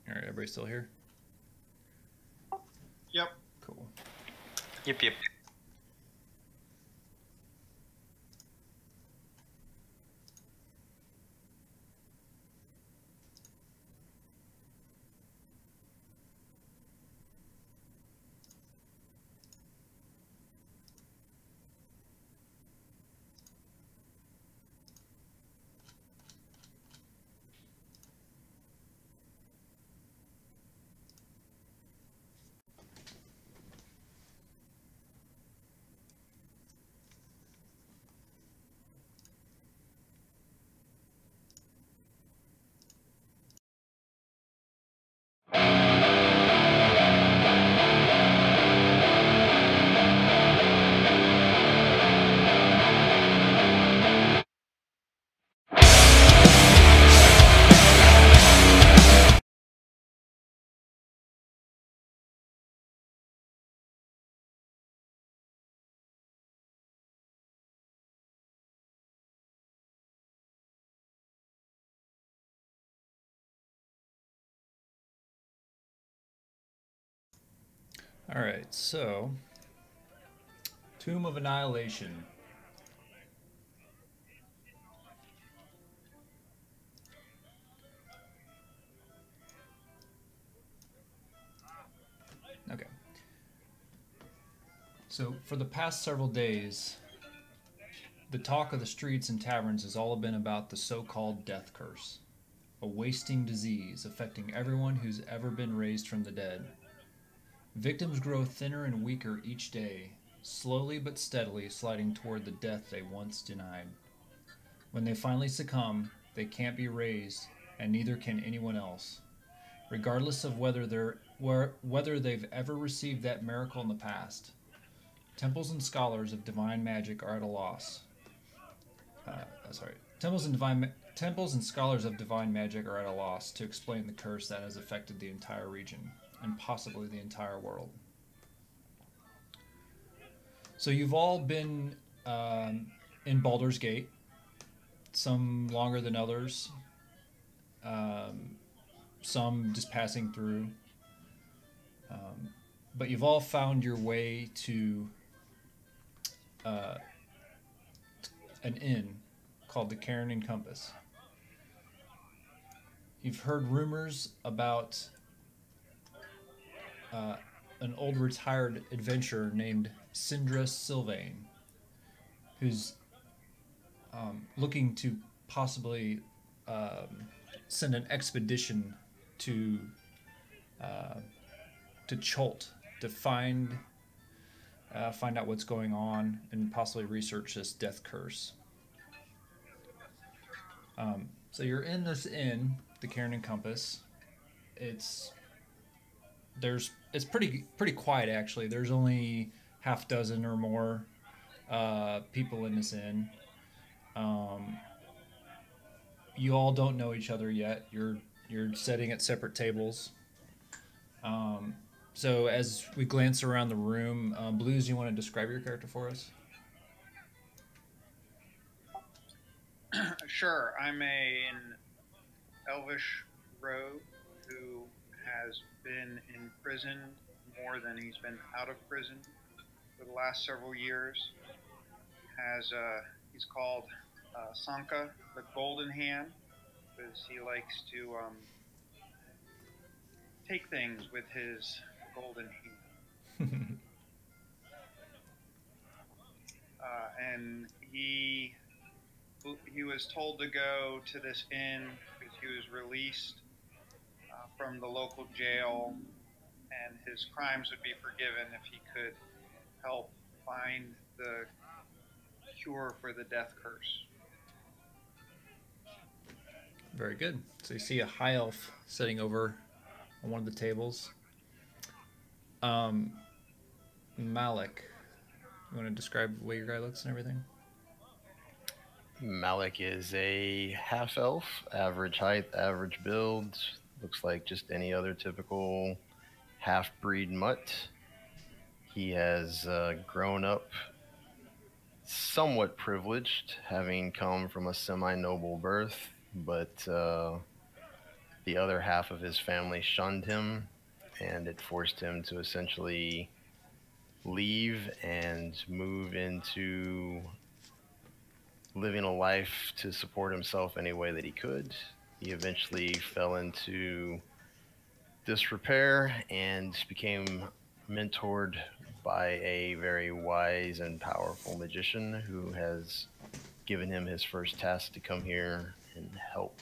All right, everybody still here? Yep. Cool. Yep, yep. All right, so Tomb of Annihilation. Okay. So for the past several days, the talk of the streets and taverns has all been about the so-called death curse, a wasting disease affecting everyone who's ever been raised from the dead. Victims grow thinner and weaker each day, slowly but steadily sliding toward the death they once denied. When they finally succumb, they can't be raised, and neither can anyone else, regardless of whether they've ever received that miracle in the past. Temples and scholars of divine magic are at a loss. Temples and scholars of divine magic are at a loss to explain the curse that has affected the entire region and possibly the entire world. So you've all been in Baldur's Gate, some longer than others, some just passing through. But you've all found your way to an inn called the Cairn and Compass. You've heard rumors about an old retired adventurer named sylvain, who's looking to possibly send an expedition to Chult to find out what's going on and possibly research this death curse. So you're in this inn, the Cairn and Compass. It's pretty quiet actually. There's only half dozen or more people in this inn. You all don't know each other yet. You're sitting at separate tables. So as we glance around the room, Blues, you want to describe your character for us? Sure. I'm an elvish rogue who has been in prison more than he's been out of prison for the last several years. He's called Sanka, the Golden Hand, because he likes to take things with his golden hand. And he was told to go to this inn because he was released from the local jail, and his crimes would be forgiven if he could help find the cure for the death curse. Very good. So you see a high elf sitting over on one of the tables. Malik, you want to describe the way your guy looks and everything? Malik is a half-elf, average height, average build. Looks like just any other typical half-breed mutt. He has grown up somewhat privileged, having come from a semi-noble birth, but the other half of his family shunned him, and it forced him to essentially leave and move into living a life to support himself any way that he could. He eventually fell into disrepair and became mentored by a very wise and powerful magician who has given him his first task to come here and help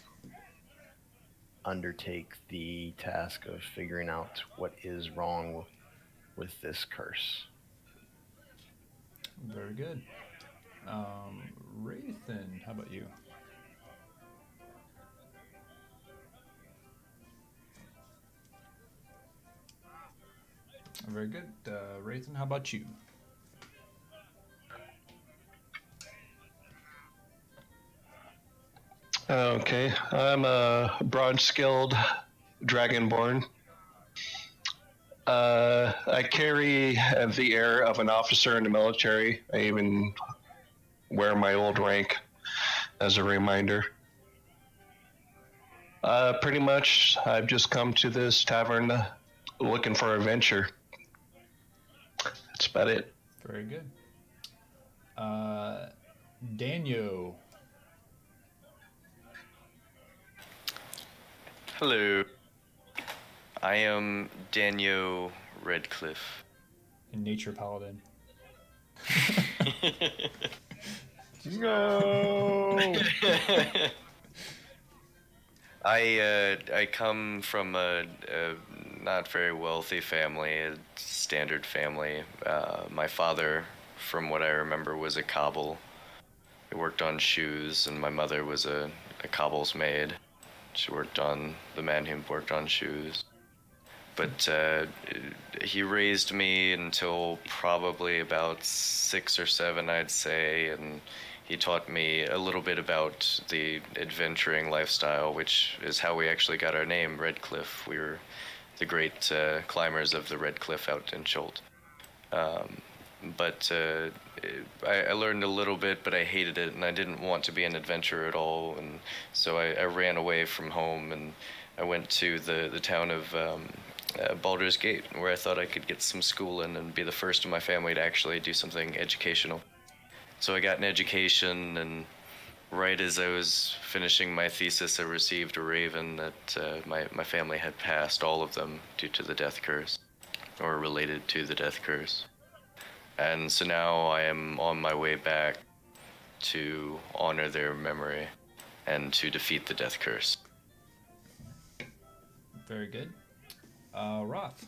undertake the task of figuring out what is wrong with this curse. Very good. Rathan, how about you? Very good. Rathan, how about you? Okay, I'm a broad-skilled dragonborn. I carry the air of an officer in the military. I even wear my old rank as a reminder. Pretty much, I've just come to this tavern looking for adventure. That's about it. Very good. Daniel. Hello. I am Daniel Redcliffe. And Nature Paladin. No. I come from a not very wealthy family, a standard family. My father, from what I remember, was a cobble. He worked on shoes, and my mother was a cobble's maid. She worked on the man who worked on shoes. But he raised me until probably about 6 or 7, I'd say, and he taught me a little bit about the adventuring lifestyle, which is how we actually got our name, Redcliffe. We were the great climbers of the Red Cliff out in Chult. But I learned a little bit, but I hated it, and I didn't want to be an adventurer at all, and so I ran away from home, and I went to the town of Baldur's Gate, where I thought I could get some schooling and be the first in my family to actually do something educational. So I got an education, and right as I was finishing my thesis, I received a raven that my family had passed, all of them, due to the death curse, or related to the death curse. And so now I am on my way back to honor their memory and to defeat the death curse. Very good. Roth.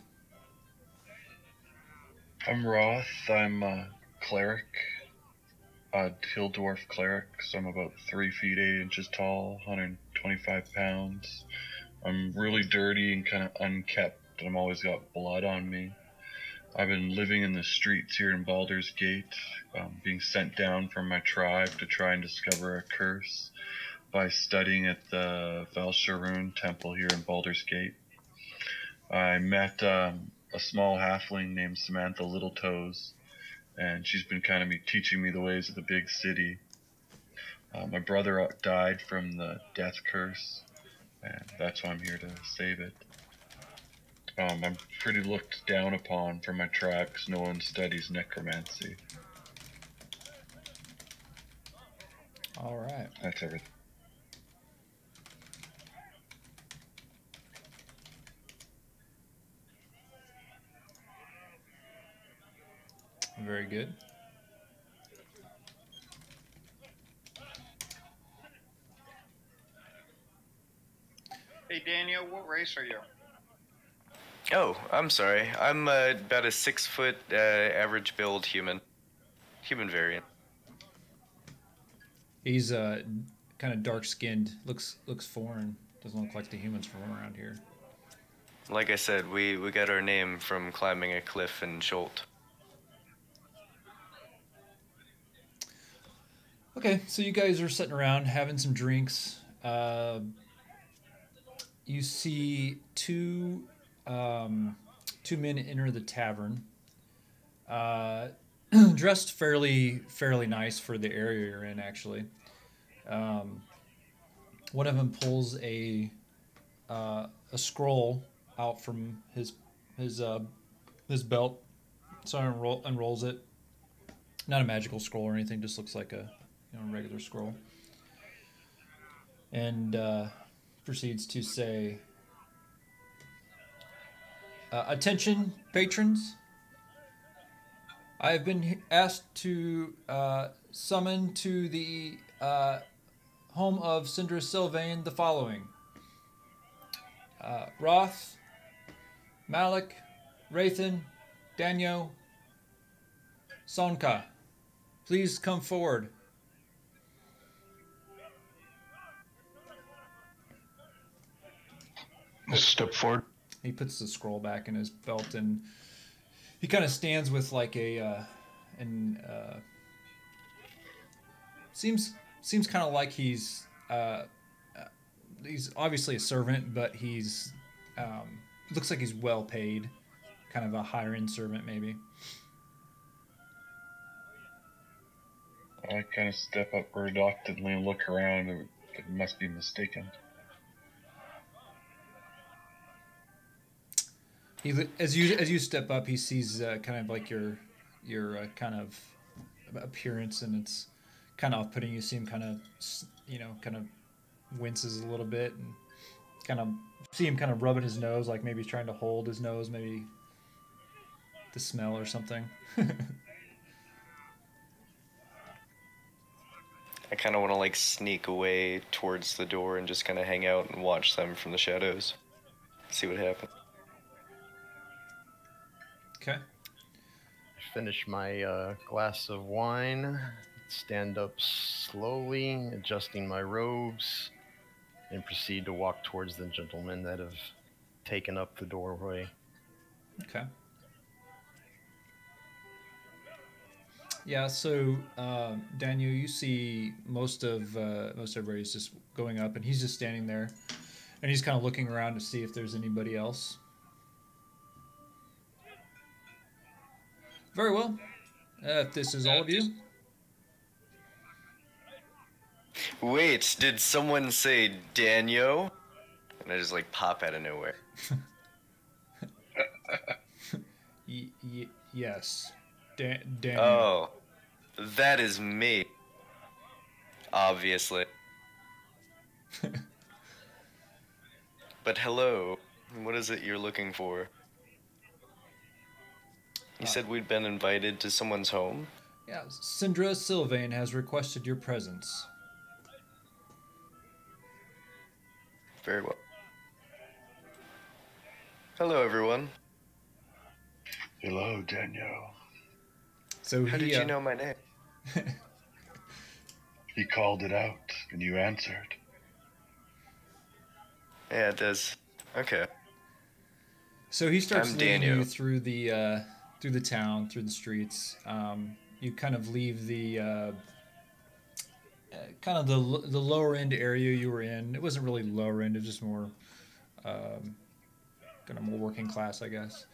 I'm Roth. I'm a cleric, a hill dwarf cleric, so I'm about 3 feet 8 inches tall, 125 pounds. I'm really dirty and kind of unkept, and I've always got blood on me. I've been living in the streets here in Baldur's Gate, being sent down from my tribe to try and discover a curse by studying at the Valsharun temple here in Baldur's Gate. I met a small halfling named Samantha Littletoes, and she's been kind of teaching me the ways of the big city. My brother died from the death curse, and that's why I'm here to save it. I'm pretty looked down upon from my tribe because no one studies necromancy. All right. That's everything. Very good. Hey Daniel, what race are you? Oh, I'm sorry. I'm about a 6 foot average build human variant. He's kind of dark skinned. Looks foreign. Doesn't look like the humans from around here. Like I said, we got our name from climbing a cliff in Chult. Okay, so you guys are sitting around having some drinks. You see two men enter the tavern, dressed fairly nice for the area you're in. Actually, one of them pulls a a scroll out from his belt. So unrolls it. Not a magical scroll or anything. Just looks like a regular scroll. And proceeds to say, "Attention, patrons. I have been asked to summon to the home of Syndra Sylvain the following: Roth, Malik, Rathan, Danyo, Sonka. Please come forward." Step forward. He puts the scroll back in his belt, and he kind of stands with like seems kind of like he's obviously a servant, but he's looks like he's well paid, kind of a higher end servant maybe. I kind of step up reluctantly and look around. It must be mistaken. As you step up, he sees kind of like your kind of appearance, and it's kind of off-putting. You see him kind of kind of winces a little bit, and kind of see him kind of rubbing his nose, like maybe he's trying to hold his nose, maybe to smell or something. I kind of want to like sneak away towards the door and just kind of hang out and watch them from the shadows. See what happens. Okay. Finish my glass of wine, stand up slowly, adjusting my robes, and proceed to walk towards the gentlemen that have taken up the doorway. Okay. Yeah, so Daniel, you see most everybody's just going up, and he's just standing there, and he's kind of looking around to see if there's anybody else. Very well. If this is all of you. Wait, did someone say Danyo? And I just like pop out of nowhere. Yes. Daniel. Oh, that is me. Obviously. But hello, what is it you're looking for? You said we'd been invited to someone's home? Yeah, Syndra Sylvain has requested your presence. Very well. Hello, everyone. Hello, Daniel. So How did you know my name? He called it out, and you answered. Yeah, it does. Okay. So he starts I'm leading Daniel. you through the town, through the streets. You kind of leave the kind of the lower end area you were in. It wasn't really lower end; it was just more kind of more working class, I guess.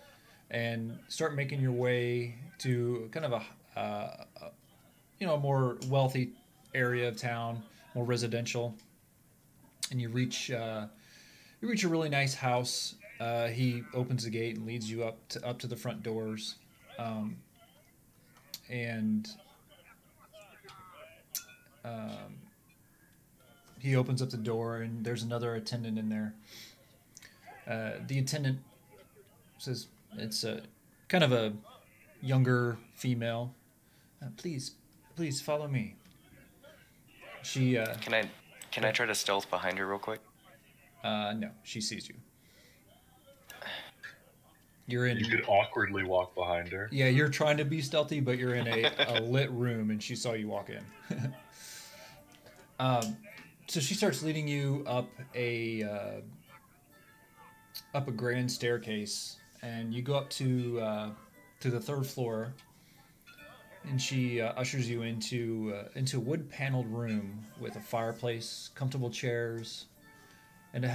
And start making your way to kind of a more wealthy area of town, more residential. And you reach a really nice house. He opens the gate and leads you up to the front doors, and he opens up the door, and there's another attendant in there. The attendant says it's a kind of a younger female. Please follow me. She Can I try to stealth behind her real quick? no, she sees you. You're in. You could awkwardly walk behind her. Yeah, you're trying to be stealthy, but you're in a lit room, and she saw you walk in. So she starts leading you up a grand staircase, and you go up to the third floor, and she ushers you into a wood-paneled room with a fireplace, comfortable chairs, and a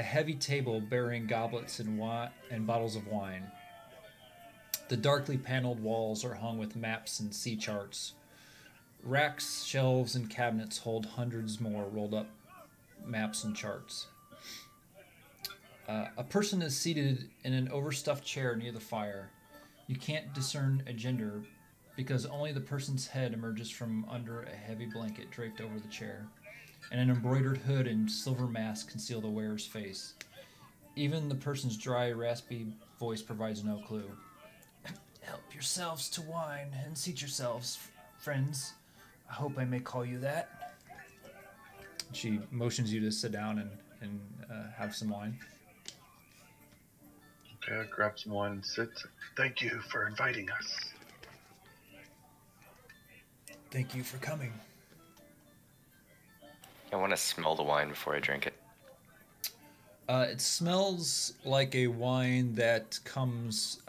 heavy table bearing goblets and bottles of wine. The darkly paneled walls are hung with maps and sea charts. Racks, shelves, and cabinets hold hundreds more rolled up maps and charts. A person is seated in an overstuffed chair near the fire. You can't discern a gender because only the person's head emerges from under a heavy blanket draped over the chair, and an embroidered hood and silver mask conceal the wearer's face. Even the person's dry, raspy voice provides no clue. Help yourselves to wine and seat yourselves, friends. I hope I may call you that. She motions you to sit down and have some wine. Okay, I grab some wine and sit. Thank you for inviting us. Thank you for coming. I want to smell the wine before I drink it. It smells like a wine that comes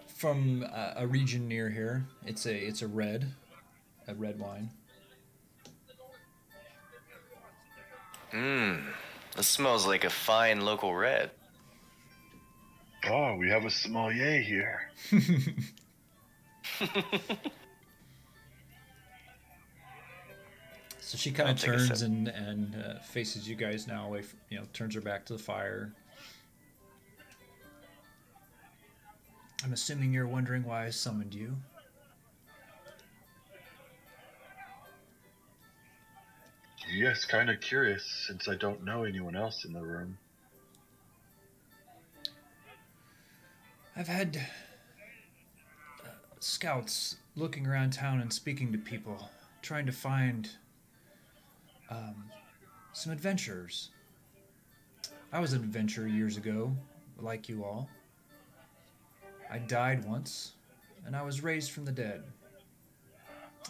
from a region near here. It's a red wine. This smells like a fine local red. Oh, we have a sommelier here. So she kind of turns and faces you guys now away from, turns her back to the fire. I'm assuming you're wondering why I summoned you. Yes, kind of curious, since I don't know anyone else in the room. I've had scouts looking around town and speaking to people, trying to find some adventurers. I was an adventurer years ago, like you all. I died once, and I was raised from the dead.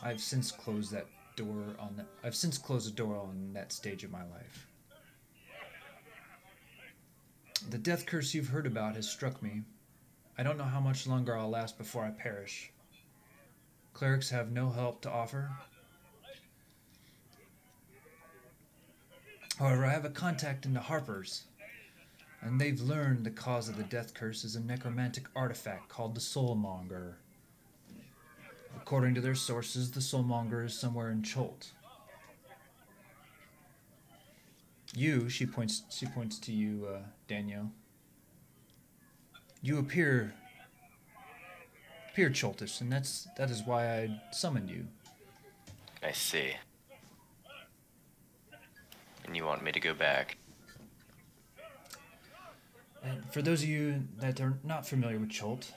I've since closed the door on that stage of my life. The death curse you've heard about has struck me. I don't know how much longer I'll last before I perish. Clerics have no help to offer. However, I have a contact in the Harpers, and they've learned the cause of the death curse is a necromantic artifact called the Soulmonger. According to their sources, the Soulmonger is somewhere in Chult. She points to you, Daniel. You appear Chultish, and that is why I summoned you. I see. And you want me to go back? And for those of you that are not familiar with Chult,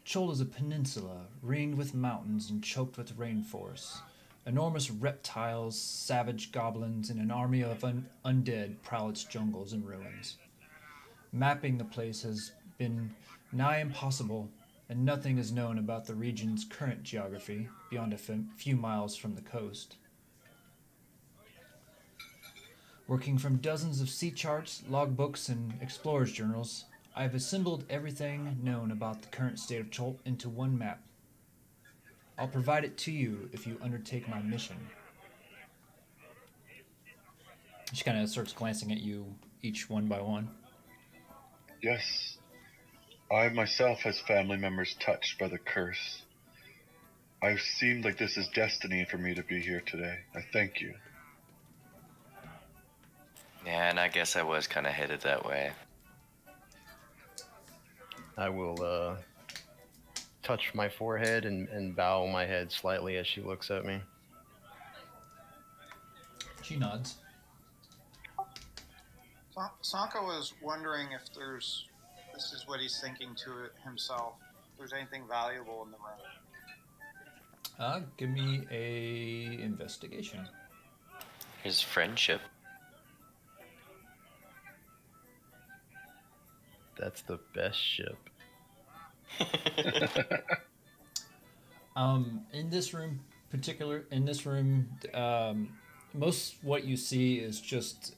Chult is a peninsula ringed with mountains and choked with rainforests. Enormous reptiles, savage goblins, and an army of undead prowl its jungles and ruins. Mapping the place has been nigh impossible, and nothing is known about the region's current geography beyond a few miles from the coast. Working from dozens of sea charts, logbooks, and explorers' journals, I have assembled everything known about the current state of Chult into one map. I'll provide it to you if you undertake my mission. She kind of starts glancing at you, each one by one. Yes. I myself has family members touched by the curse. I've seemed like this is destiny for me to be here today. I thank you. Yeah, and I guess I was kind of headed that way. I will touch my forehead and bow my head slightly as she looks at me. She nods. Sanka was wondering if this is what he's thinking to himself, if there's anything valuable in the room. Give me a investigation. His friendship. That's the best ship. In this room, most what you see is just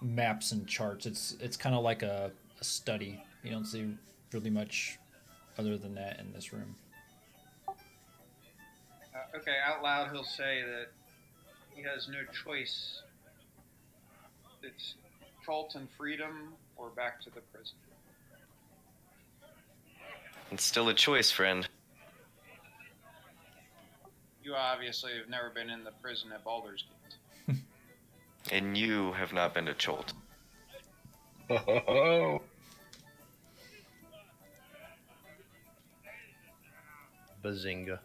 maps and charts. It's kind of like a study. You don't see really much other than that in this room. Okay, out loud he'll say that he has no choice. It's cult and freedom or back to the prison. It's still a choice, friend. You obviously have never been in the prison at Baldur's Gate. And you have not been to Chult. Oh, Bazinga.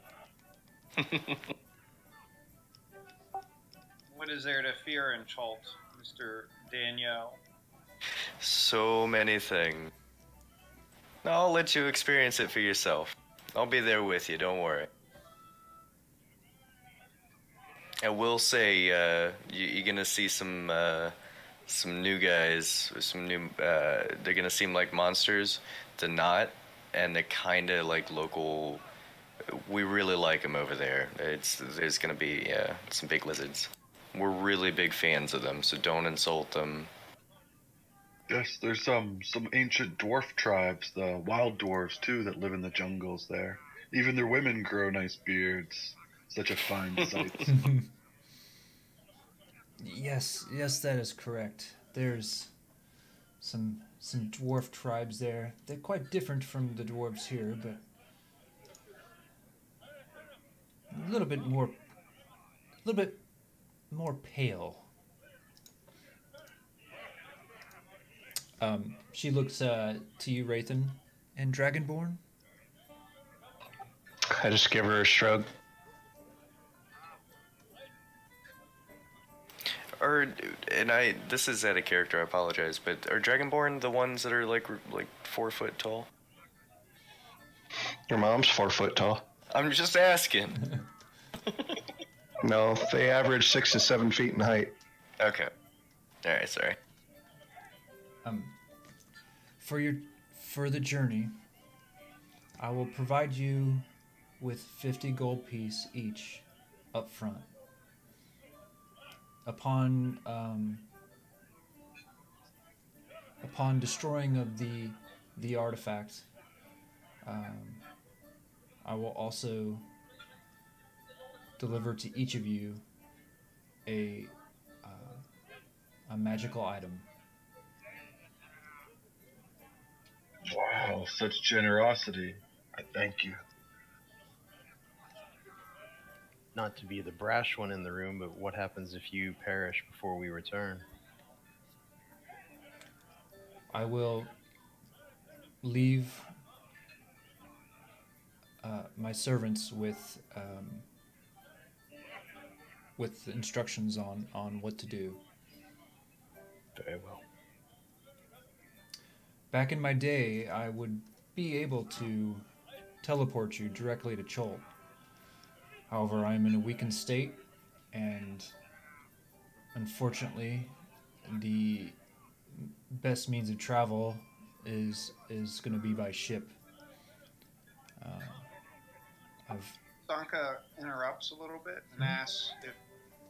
What is there to fear in Chult, Mr. Daniel? So many things. I'll let you experience it for yourself. I'll be there with you, don't worry. I will say, you're gonna see some new guys, some new. They're gonna seem like monsters. They're not, and they're kind of like local. We really like them over there. There's gonna be some big lizards. We're really big fans of them, so don't insult them. yes, there's some ancient dwarf tribes, the wild dwarves too, that live in the jungles there. Even their women grow nice beards. Such a fine sight. Yes, that is correct. There's some dwarf tribes there. They're quite different from the dwarves here, but a little bit more pale. She looks to you, Wraithen, and Dragonborn. I just give her a shrug. This is out of character, I apologize, but are Dragonborn the ones that are like 4 foot tall? Your mom's 4 foot tall. I'm just asking. No, they average 6 to 7 feet in height. Okay. Alright, sorry. For the journey, I will provide you with 50 gold piece each up front. Upon destroying of the artifact, I will also deliver to each of you a magical item. Wow, such generosity. I thank you. Not to be the brash one in the room, but what happens if you perish before we return? I will leave my servants with instructions on what to do. Very well. Back in my day, I would be able to teleport you directly to Chult. However, I am in a weakened state, and unfortunately, the best means of travel is going to be by ship. Sanka interrupts a little bit and asks if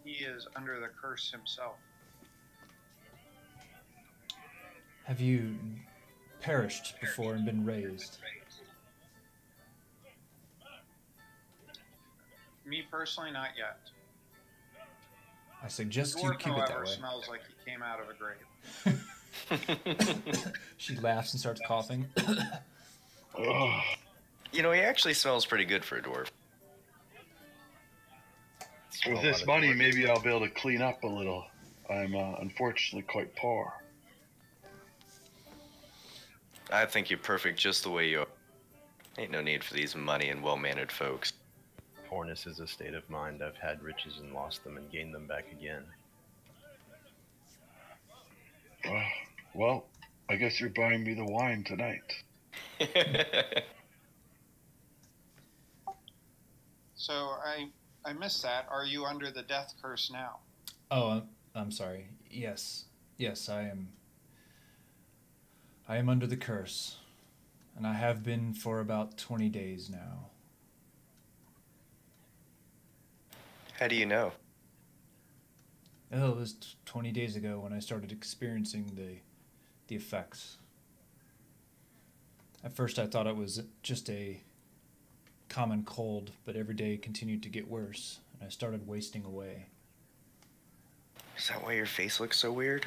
he is under the curse himself. Have you perished before and been raised? Me personally, not yet. I suggest you Dwarf, keep it that however, way. smells like he came out of a grave. She laughs and starts coughing. Ugh. You know, he actually smells pretty good for a dwarf. With this money, maybe I'll be able to clean up a little. I'm unfortunately quite poor. I think you're perfect just the way you are. Ain't no need for these money and well-mannered folks. Poorness is a state of mind. I've had riches and lost them and gained them back again. Well, I guess you're buying me the wine tonight. So I missed that. Are you under the death curse now? Oh, I'm sorry. Yes, I am. I am under the curse, and I have been for about 20 days now. How do you know? Oh, it was 20 days ago when I started experiencing the effects. At first I thought it was just a common cold, but every day continued to get worse, and I started wasting away. Is that why your face looks so weird?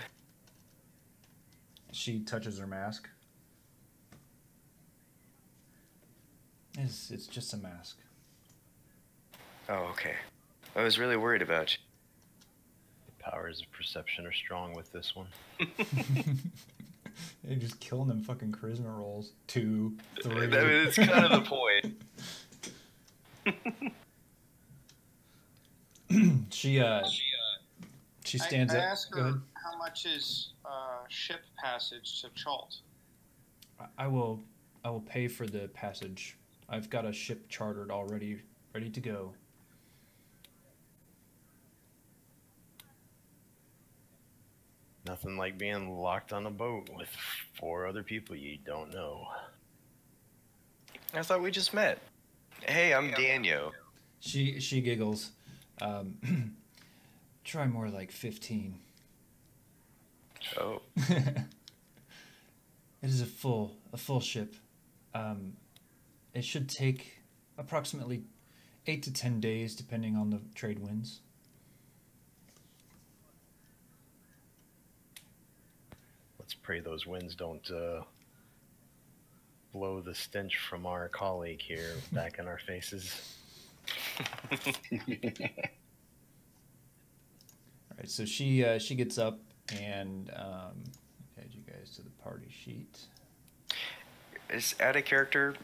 She touches her mask. It's just a mask. Oh, okay. I was really worried about you. The powers of perception are strong with this one. You're just killing them fucking charisma rolls. 2, 3. I mean, it's kind of the point. She stands I up. ask Go her ahead. how much is ship passage to Chult. I will pay for the passage. I've got a ship chartered already, ready to go. Nothing like being locked on a boat with 4 other people you don't know. I thought we just met. Hey, I'm Daniel. She giggles. Try more like 15. Oh. It is a full ship. It should take approximately 8 to 10 days, depending on the trade winds. Let's pray those winds don't blow the stench from our colleague here back in our faces. All right, so she gets up and add you guys to the party sheet. Is add a character.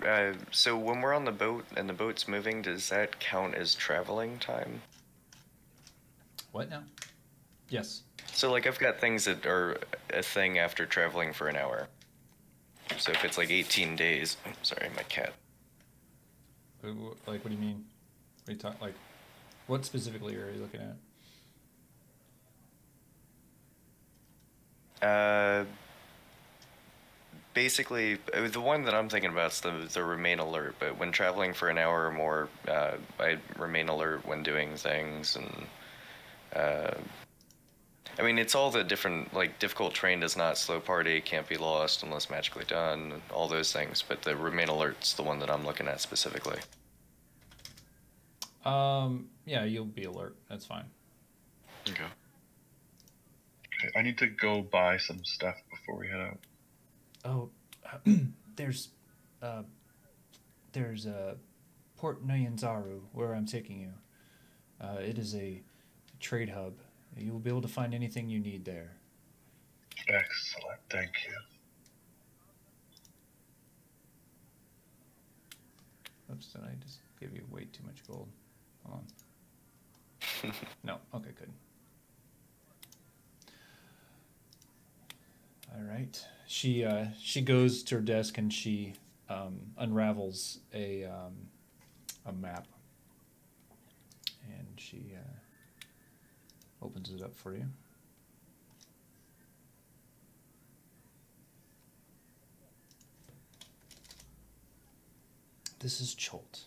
So when we're on the boat and the boat's moving, does that count as traveling time? What now? Yes. So like I've got things that are a thing after traveling for an hour. So if it's like 18 days, sorry, my cat. Like, what do you mean? What are you talking? Like, what specifically are you looking at? Basically, the one that I'm thinking about is the remain alert. But when traveling for an hour or more, I remain alert when doing things, and I mean it's all the different like difficult terrain does not slow party, can't be lost unless magically done, all those things. But the remain alert's the one that I'm looking at specifically. Yeah, you'll be alert. That's fine. Okay. Okay, I need to go buy some stuff before we head out. Oh, there's Port Nyanzaru where I'm taking you. It is a trade hub. You will be able to find anything you need there. Excellent, thank you. Oops, did I just give you way too much gold? Hold on. No, okay, good. All right. She goes to her desk and she unravels a map, and she opens it up for you. This is Chult.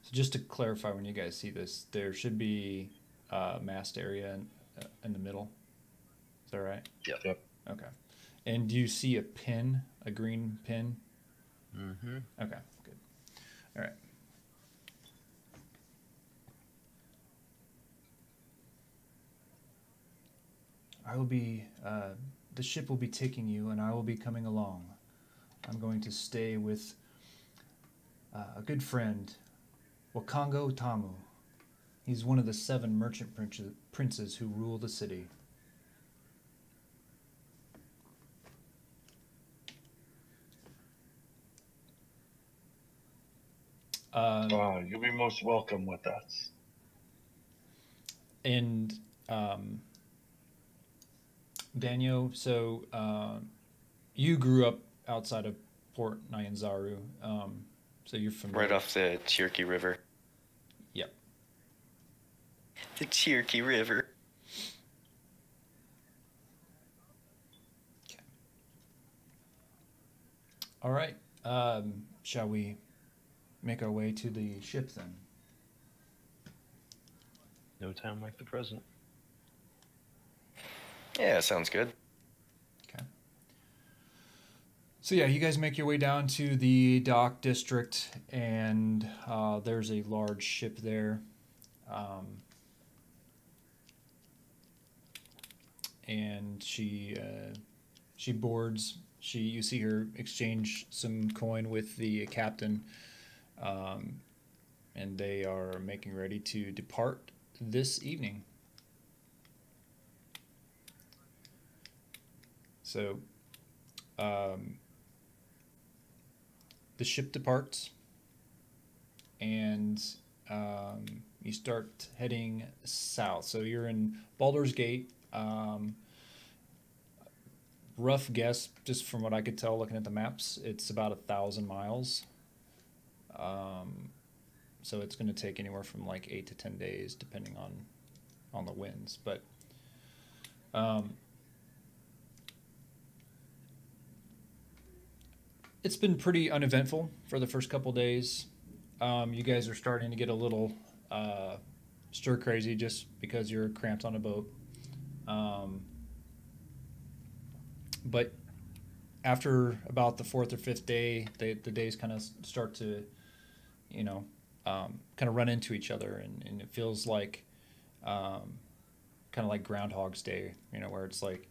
So just to clarify, when you guys see this, there should be a mast area in the middle. Is that right? Yep. Okay. And do you see a pin, a green pin? Mm-hmm. Okay, good. All right. I will be, the ship will be taking you, and I will be coming along. I'm going to stay with a good friend, Wakongo Tamu. He's one of the 7 merchant princes who rule the city. You'll be most welcome with us. And Daniel, so you grew up outside of Port Nyanzaru, so you're familiar. Right off the Cherokee River. Yep. The Cherokee River. Okay. All right. Shall we make our way to the ship then? No time like the present. Yeah, sounds good. Okay. So yeah, you guys make your way down to the dock district, and there's a large ship there. And she boards. You see her exchange some coin with the captain, and they are making ready to depart this evening. So the ship departs, and you start heading south. So you're in Baldur's Gate. Rough guess, just from what I could tell looking at the maps, it's about 1,000 miles. So it's going to take anywhere from like 8 to 10 days, depending on the winds. But it's been pretty uneventful for the first couple days. You guys are starting to get a little stir crazy just because you're cramped on a boat. But after about the 4th or 5th day, the days kind of start to, kind of run into each other, and it feels like kind of like Groundhog's Day, where it's like,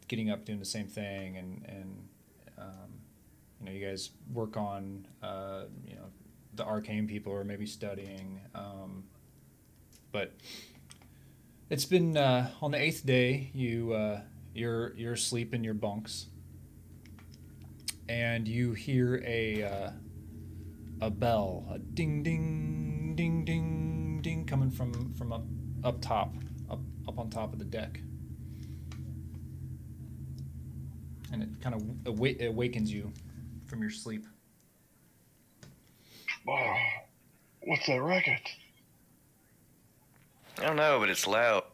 getting up, doing the same thing, and you guys work on, the arcane people are maybe studying, but it's been on the 8th day, you're asleep in your bunks, and you hear a bell, a ding ding ding ding ding, coming from up top, up on top of the deck, and it kind of awakens you from your sleep. Oh, what's that racket? I don't know, but it's loud.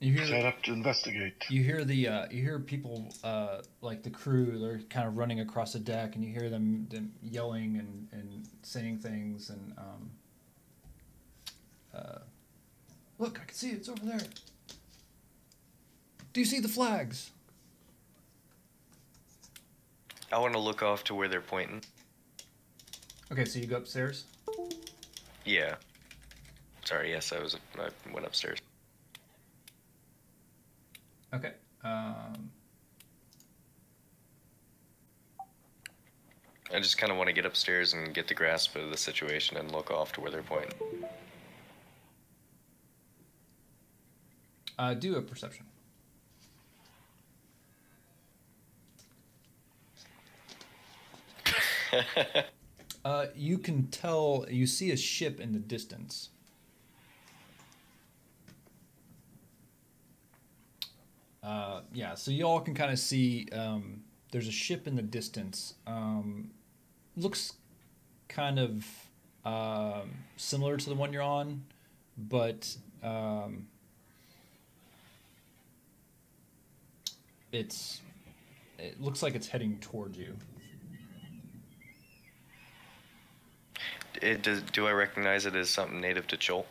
You hear Set up to investigate. You hear you hear people like the crew. They're kind of running across the deck, and you hear them yelling and saying things. And look, I can see it. It's over there. Do you see the flags? I want to look off to where they're pointing. Okay, so you go upstairs. Yeah. Sorry. Yes, I went upstairs. Okay. I just kind of want to get upstairs and get the grasp of the situation and look off to where they're pointing. Do a perception. You can tell, you see a ship in the distance. Yeah, so you all can kind of see there's a ship in the distance. Looks kind of similar to the one you're on, but it looks like it's heading towards you. Do I recognize it as something native to Chult?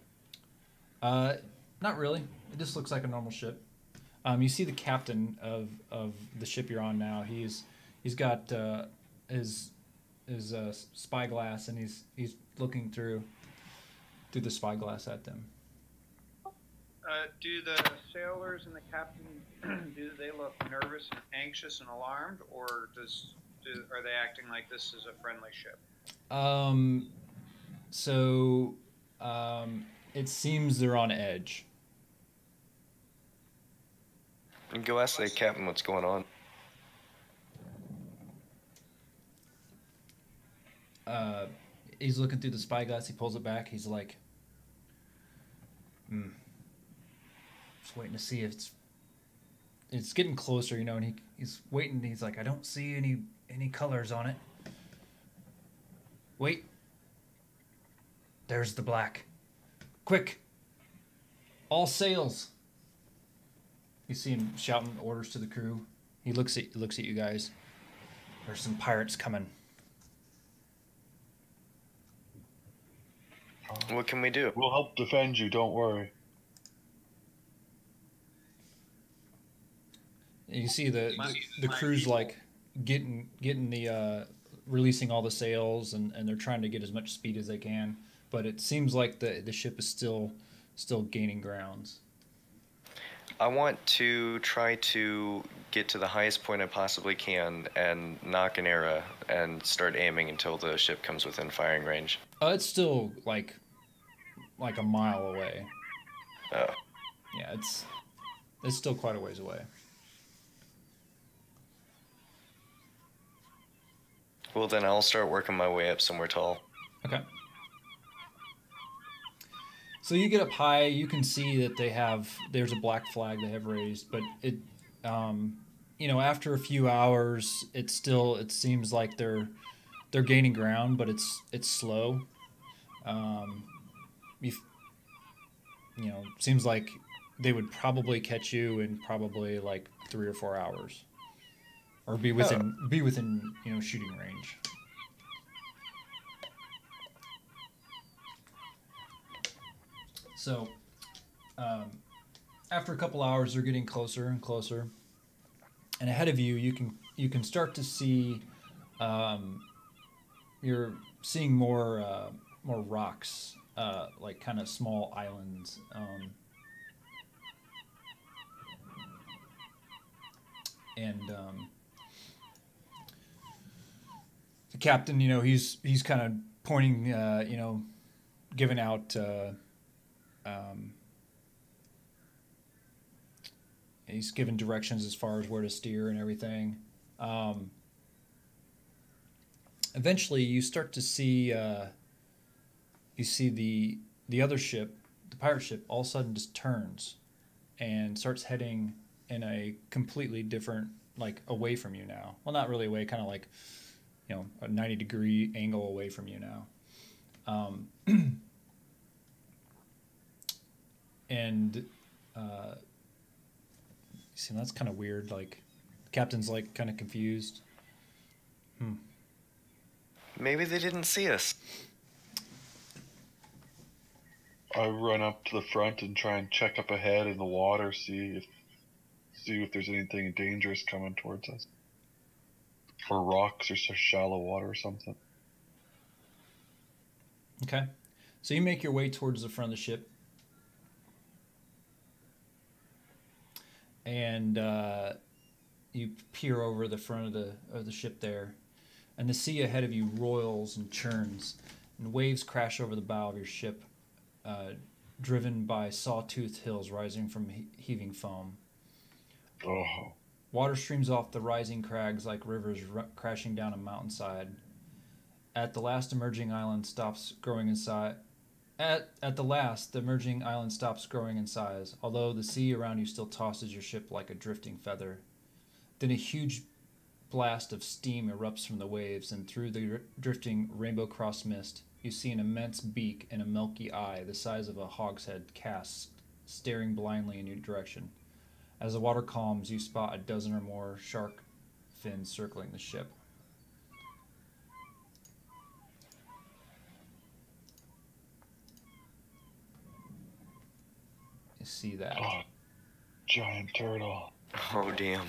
Not really. It just looks like a normal ship. You see the captain of the ship you're on now. He's got his spyglass, and he's looking through the spyglass at them. Do the sailors and the captain do they look nervous and anxious and alarmed, or are they acting like this is a friendly ship? It seems they're on edge. Go ask the captain what's going on. He's looking through the spyglass. He pulls it back. He's like, just waiting to see if it's getting closer, and he's waiting. He's like, I don't see any colors on it. Wait. There's the black. Quick. All sails. You see him shouting orders to the crew. He looks at you guys. There's some pirates coming. What can we do? We'll help defend you, don't worry. You see the crew's like getting the releasing all the sails, and they're trying to get as much speed as they can, but it seems like the ship is still gaining grounds. I want to try to get to the highest point I possibly can and knock an arrow and start aiming until the ship comes within firing range. It's still like a mile away. Oh. Yeah, it's still quite a ways away. Well, then I'll start working my way up somewhere tall. Okay. So you get up high, you can see that there's a black flag they have raised, but it, after a few hours, it seems like they're gaining ground, but it's slow. Seems like they would probably catch you in probably like 3 or 4 hours, or be within shooting range. So, after a couple hours, they're getting closer and closer, and ahead of you, you can start to see, you're seeing more rocks, like kind of small islands. The captain, he's kind of pointing, giving out. He's given directions as far as where to steer and everything. Eventually, you start to see the other ship, the pirate ship, all of a sudden just turns and starts heading in a completely different, like, away from you now. Well, not really away, kind of like, a 90-degree angle away from you now. And see, that's kind of weird. Like, the captain's like kind of confused. Maybe they didn't see us. I run up to the front and try and check up ahead in the water, see if there's anything dangerous coming towards us, or rocks or shallow water or something. Okay, so you make your way towards the front of the ship. And you peer over the front of the ship there, and the sea ahead of you roils and churns, and waves crash over the bow of your ship, driven by sawtoothed hills rising from heaving foam. Oh. Water streams off the rising crags like rivers crashing down a mountainside. At the last, the emerging island stops growing in size. At the last, the emerging island stops growing in size, although the sea around you still tosses your ship like a drifting feather. Then a huge blast of steam erupts from the waves, and through the drifting rainbow-crossed mist, you see an immense beak and a milky eye the size of a hogshead cast, staring blindly in your direction. As the water calms, you spot a dozen or more shark fins circling the ship. You see that. Oh, giant turtle. Oh, damn.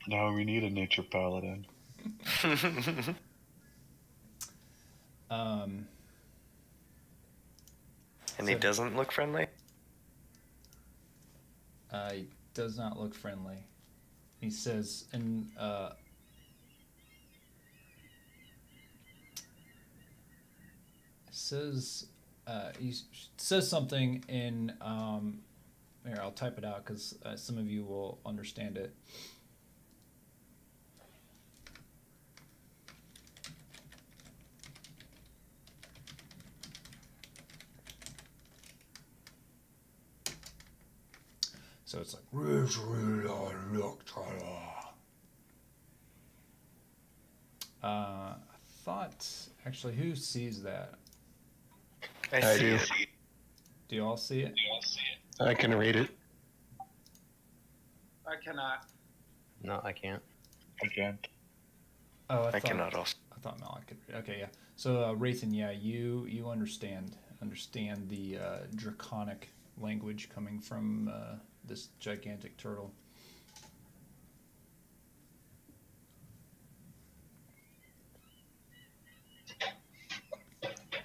Now we need a nature paladin. And he doesn't look friendly? He does not look friendly. He says, and he says something in here, I'll type it out because some of you will understand it. So it's like, I thought, actually, who sees that? I see do. it. Do you all see it? I can read it. I cannot. No, I can't. I can't. Oh, I cannot also. I thought Mel could. Okay, yeah. So Rathan, yeah, you understand the draconic language coming from this gigantic turtle.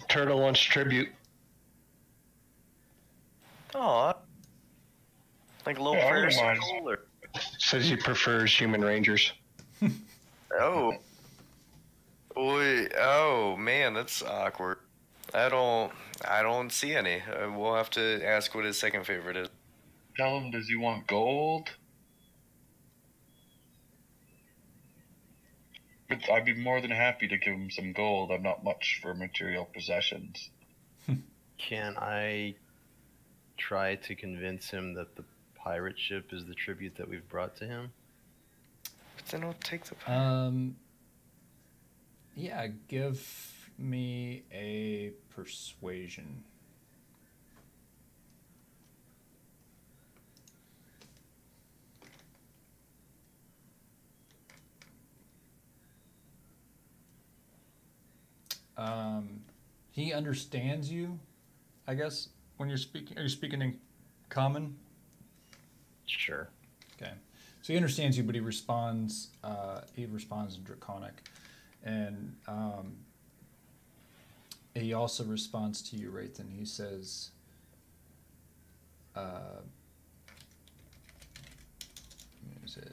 Turtle wants tribute. Aw. Like low Yeah, I Ferris wouldn't mind. Bueller. Says he prefers human rangers. Oh. Wait, oh man, that's awkward. I don't see any. We'll have to ask what his second favorite is. Tell him, does he want gold? But I'd be more than happy to give him some gold. I'm not much for material possessions. Can I try to convince him that the pirate ship is the tribute that we've brought to him? But then I'll take the. Yeah, give me a persuasion. He understands you, I guess, when you're speaking. Are you speaking in common? Sure. Okay. So he understands you, but he responds. He responds in Draconic, and he also responds to you, Rathan. He says, he says,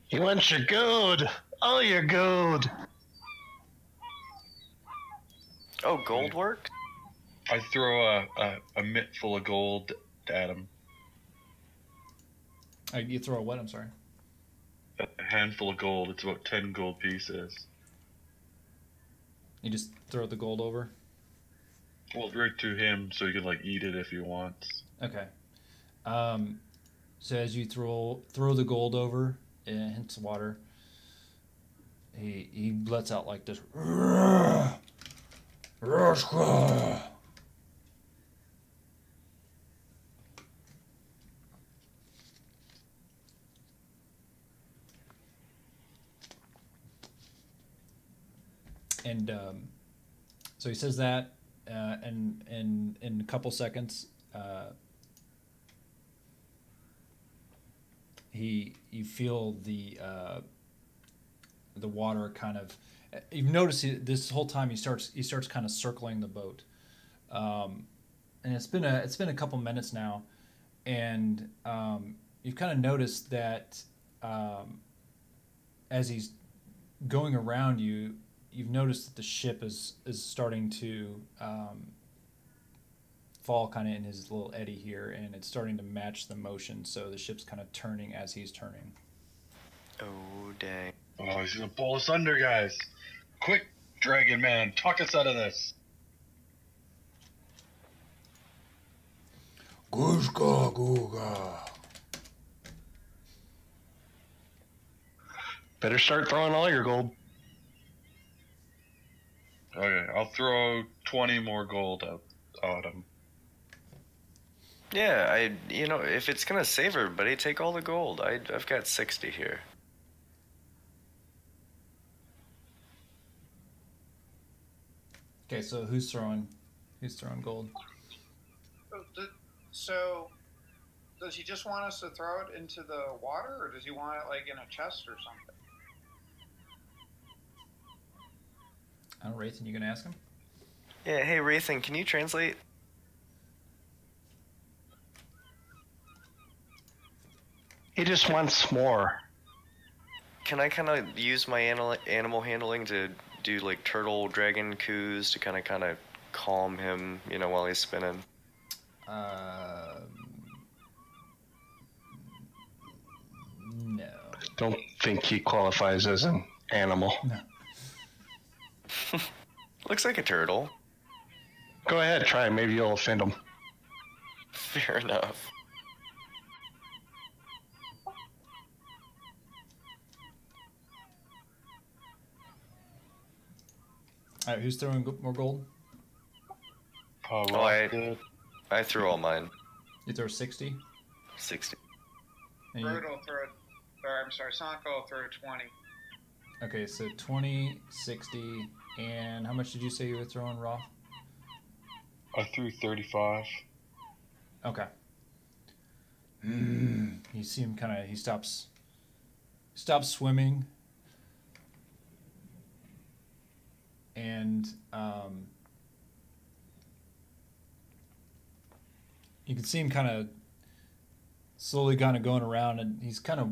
He wants your gold. All your gold. Oh, gold work? I throw a mitt full of gold at him. you throw a what? I'm sorry. A handful of gold. It's about 10 gold pieces. You just throw the gold over? Well, right to him so he can like eat it if he wants. Okay. So as you throw the gold over, it hits the water. He lets out like this. And so he says that, and in a couple seconds, you feel the water kind of. You've noticed this whole time he starts kind of circling the boat, and it's been a couple minutes now, and you've kind of noticed that as he's going around you. You've noticed that the ship is starting to fall kind of in his little eddy here, and it's starting to match the motion, so the ship's kind of turning as he's turning. Oh, dang. Oh, he's gonna pull us under, guys. Quick, Dragon Man, talk us out of this. Gushka Guga. Better start throwing all your gold. Okay, I'll throw 20 more gold at him. Yeah, if it's gonna save everybody, take all the gold. I've got 60 here. Okay, so who's throwing gold? So, does he just want us to throw it into the water, or does he want it like in a chest or something? I don't know, Rathan, you gonna ask him? Yeah, hey Rathan, can you translate? He just wants more. Can I kind of use my animal handling to do like turtle dragon coos to kind of calm him, while he's spinning? No. Don't think he qualifies as an animal. No. Looks like a turtle. Go ahead, try it. Maybe you'll offend him. Fair enough. All right, who's throwing more gold? I threw all mine. You throw 60? 60. And Bird will throw, or I'm sorry, Sanko will throw 20. Okay, so 20, 60, and how much did you say you were throwing, Roth? I threw 35. Okay. You see him he stops stop swimming, and you can see him kind of slowly kind of going around, and he's kind of,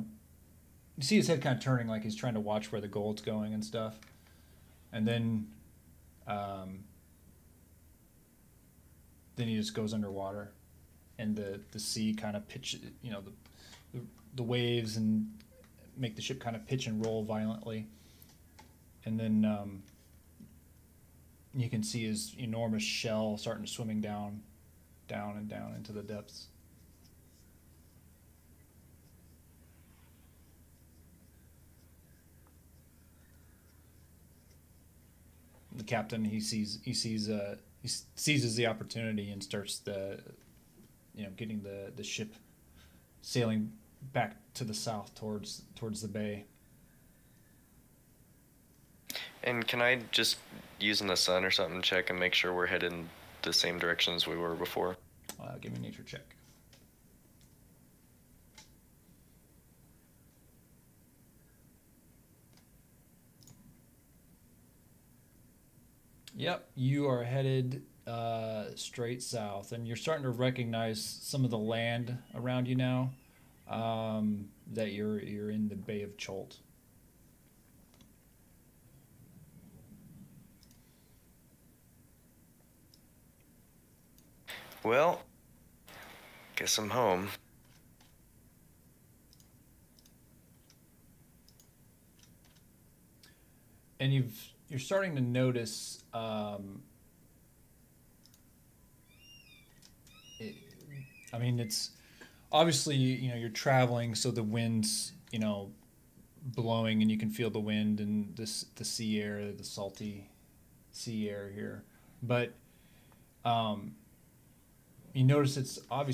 you see his head kind of turning like he's trying to watch where the gold's going and stuff. And then he just goes underwater, and the sea kind of pitch, you know, the waves and make the ship kind of pitch and roll violently. And then you can see his enormous shell starting to swimming down and down into the depths. The captain, he seizes the opportunity and starts getting the ship sailing back to the south towards the bay. And can I just, using the sun or something, check and make sure we're headed in the same direction as we were before? Give me a nature check. Yep, you are headed straight south, and you're starting to recognize some of the land around you now. That you're in the Bay of Chult. Well, guess I'm home. And you're starting to notice it's obviously, you're traveling, so the wind's, blowing, and you can feel the wind and the sea air, the salty sea air here. But you notice it's a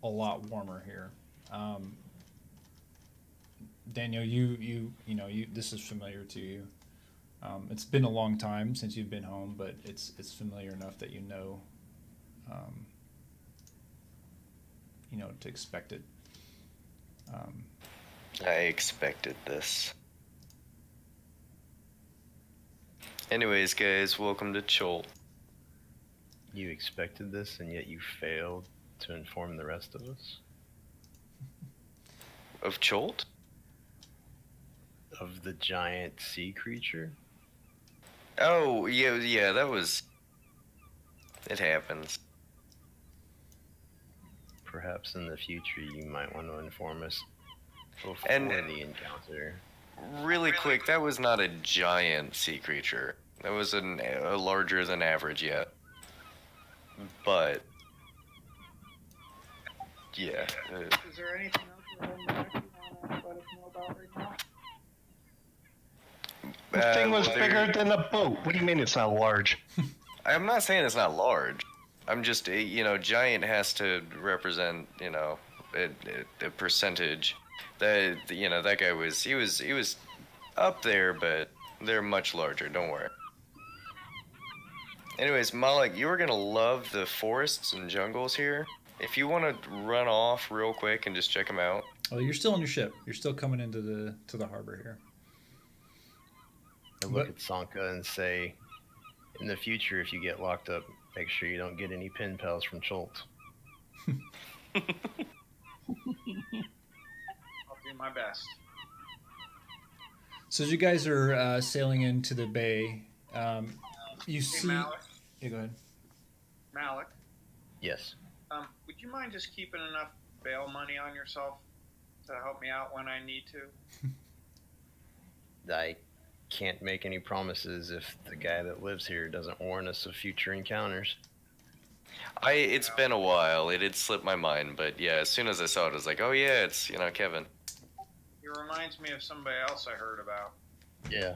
lot warmer here. Daniel, this is familiar to you. It's been a long time since you've been home, but it's familiar enough that to expect it. I expected this. Anyways, guys, welcome to Chult. You expected this, and yet you failed to inform the rest of us? Of Chult? Of the giant sea creature? Oh, yeah, that was... It happens. Perhaps in the future you might want to inform us before the encounter. Really quick, that was not a giant sea creature. That was a larger than average yet. But... yeah. Is there anything else you're holding back you want to let us know about right now? The thing was well, bigger than a boat. What do you mean it's not large? I'm not saying it's not large. I'm just, giant has to represent, a percentage. That guy was up there, but they're much larger. Don't worry. Anyways, Malik, you are gonna love the forests and jungles here. If you want to run off real quick and just check them out. Oh, you're still on your ship. You're still coming into the harbor here. I look at Sanka and say, in the future, if you get locked up, make sure you don't get any pen pals from Chult. I'll do my best. So as you guys are sailing into the bay, you see... Malik. Yeah, go ahead. Malik, Yes. would you mind just keeping enough bail money on yourself to help me out when I need to? I can't make any promises if the guy that lives here doesn't warn us of future encounters. It's been a while. It had slipped my mind, but yeah, as soon as I saw it, I was like, oh yeah, it's, Kevin. He reminds me of somebody else I heard about. Yeah.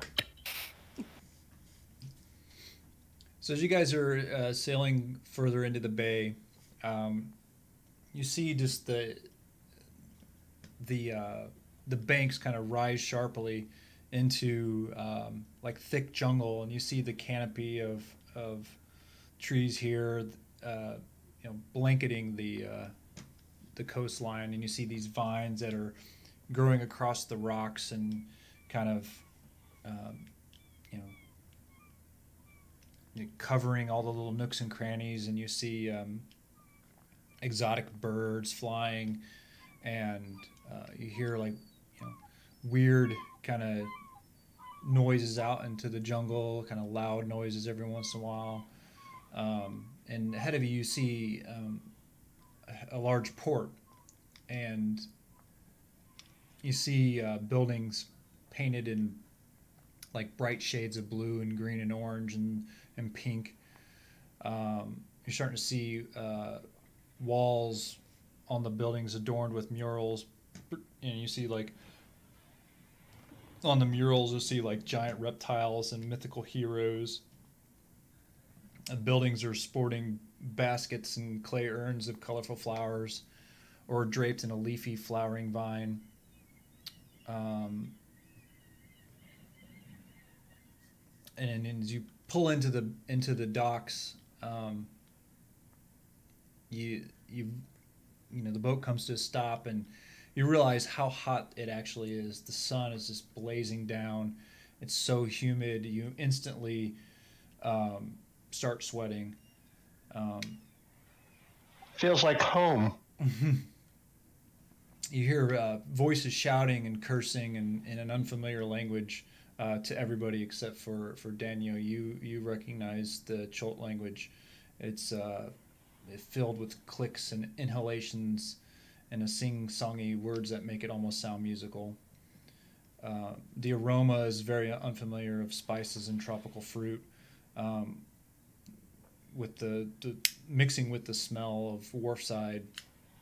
So as you guys are sailing further into the bay, you see just the banks kind of rise sharply into like thick jungle, and you see the canopy of trees here, blanketing the coastline, and you see these vines that are growing across the rocks and kind of, um, you know, covering all the little nooks and crannies, and you see exotic birds flying, and you hear like, you know, weird kind of noises out into the jungle, kind of loud noises every once in a while. And ahead of you, you see a large port, and you see buildings painted in like bright shades of blue and green and orange and pink. You're starting to see walls on the buildings adorned with murals, and you see like on the murals you'll see like giant reptiles and mythical heroes. Buildings are sporting baskets and clay urns of colorful flowers, or draped in a leafy flowering vine. And as you pull into the docks, you know, the boat comes to a stop, and you realize how hot it actually is. The sun is just blazing down. It's so humid. You instantly start sweating. Feels like home. You hear voices shouting and cursing in an unfamiliar language to everybody except for Daniel. You recognize the Chult language. It's filled with clicks and inhalations and a sing-songy words that make it almost sound musical. The aroma is very unfamiliar, of spices and tropical fruit, with the mixing with the smell of wharfside.